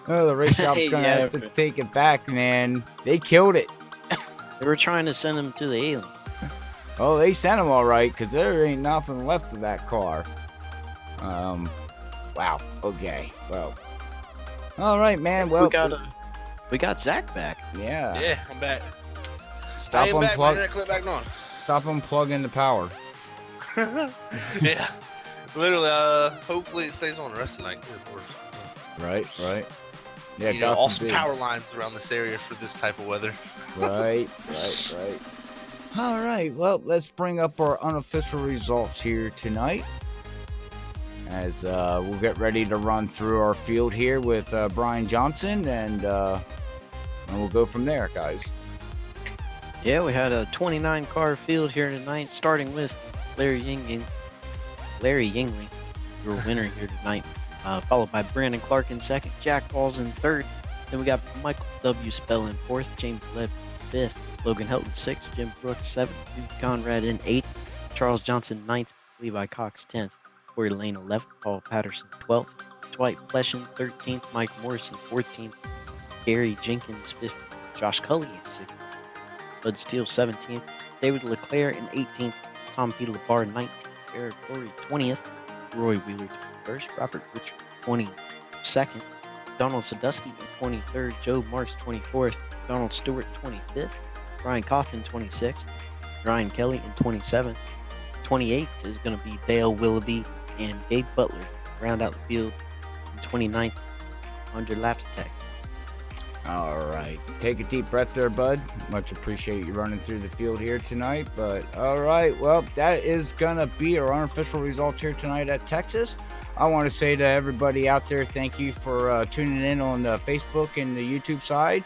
The race shop's going to have to take it back, man. They killed it. They were trying to send him to the alien. Oh, they sent him all right, because there ain't nothing left of that car. Wow. Okay. Well. All right, man. Well, we got Zach back. Yeah. Yeah, I'm back. Stop I am back, man. Clip back on. stop unplugging the power. Yeah, literally. Hopefully it stays on the rest of the night. Good Lord. Right. Yeah, You know, God awesome forbid. power lines around this area for this type of weather. Right. All right, well, let's bring up our unofficial results here tonight. As we'll get ready to run through our field here with Brian Johnson, and we'll go from there, guys. Yeah, we had a 29 car field here tonight, starting with Larry Yingling, your winner here tonight, followed by Brandon Clark in second, Jack Balls in third. Then we got Michael W. Spell in fourth, James Leb fifth, Logan Helton sixth, Jim Brooks seventh, Duke Conrad in eighth, Charles Johnson ninth, Levi Cox 10th, Corey Lane 11th, Paul Patterson 12th, Dwight Pleshin 13th, Mike Morrison 14th, Gary Jenkins 15th, Josh Cully 16th, Bud Steele 17th, David LeClaire in 18th, Tom P. Labar 19th, Eric Corey 20th, Roy Wheeler 21st, Robert Richard 22nd, Donald Sadusky in 23rd, Joe Marks 24th, Donald Stewart 25th, Brian Coffin 26th, Ryan Kelly in 27th. 28th is going to be Dale Willoughby and Gabe Butler round out the field in 29th, 100 laps tech. All right, take a deep breath there, bud. Much appreciate you running through the field here tonight. But all right, well, that is gonna be our unofficial results here tonight at Texas. I want to say to everybody out there, thank you for tuning in on the Facebook and the YouTube side.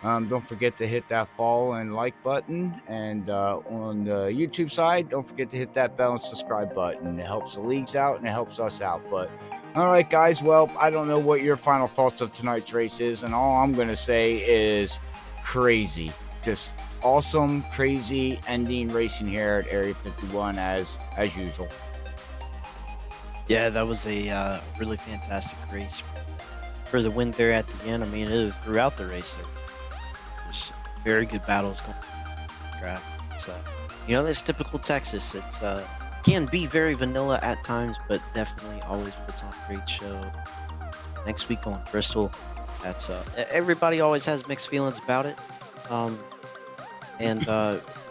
Don't forget to hit that follow and like button, and on the YouTube side, don't forget to hit that bell and subscribe button. It helps the leagues out and it helps us out. But all right, guys, well, I don't know what your final thoughts of tonight's race is, and all I'm going to say is crazy. Just awesome, crazy ending racing here at Area 51 as usual. Yeah, that was a really fantastic race for the win there at the end. I mean, it was throughout the race. There's very good battles going on. It's, it's typical Texas. It's can be very vanilla at times, but definitely always puts on a great show. Next week on Bristol, that's everybody always has mixed feelings about it, and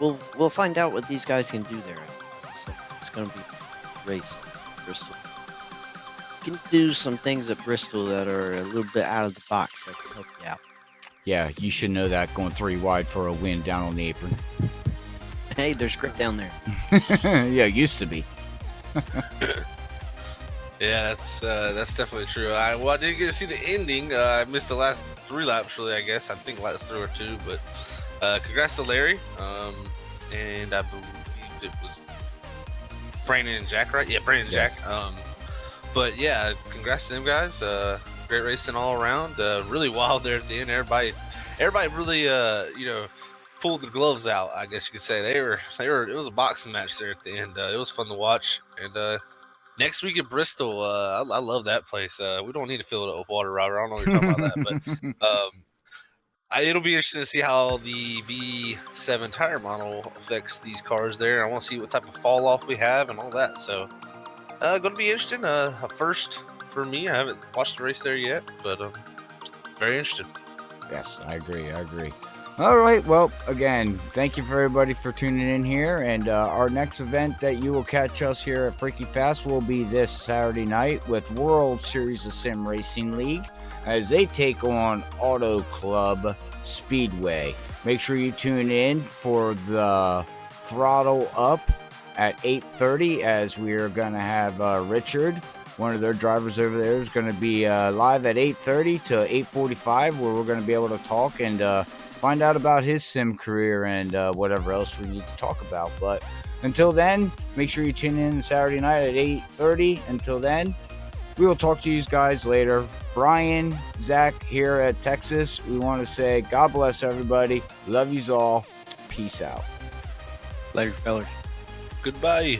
we'll find out what these guys can do there. It's going to be a race at Bristol. You can do some things at Bristol that are a little bit out of the box that can help you out. Yeah, you should know that, going 3 wide for a win down on the apron. Hey, there's grip down there. Yeah, used to be. Yeah, that's definitely true. I didn't get to see the ending. I missed the last 3 laps, really. I guess I think last 3 or 2. But congrats to Larry. And I believe it was Brandon and Jack, right? Yeah, Brandon and Yes. Jack. But yeah, congrats to them guys. Great racing all around. Really wild there at the end. Everybody really pulled their gloves out, I guess you could say. They were it was a boxing match there at the end. It was fun to watch. And next week at Bristol, I love that place. We don't need to fill it up with water, Robert. I don't know what you're talking about that, but it'll be interesting to see how the V7 tire model affects these cars there. I want to see what type of fall off we have and all that. So going to be interesting. A first for me. I haven't watched the race there yet, but very interested. Yes, I agree. All right, well, again, thank you for everybody for tuning in here, and our next event that you will catch us here at Freaky Fast will be this Saturday night with World Series of Sim Racing League as they take on Auto Club Speedway. Make sure you tune in for the Throttle Up at 8:30 as we are going to have Richard, one of their drivers over there, is going to be live at 8:30 to 8:45, where we're going to be able to talk and find out about his sim career and whatever else we need to talk about. But until then, make sure you tune in Saturday night at 8:30. Until then, we will talk to you guys later. Brian, Zach here at Texas, we want to say God bless everybody. Love yous all. Peace out. Later, fellers. Goodbye.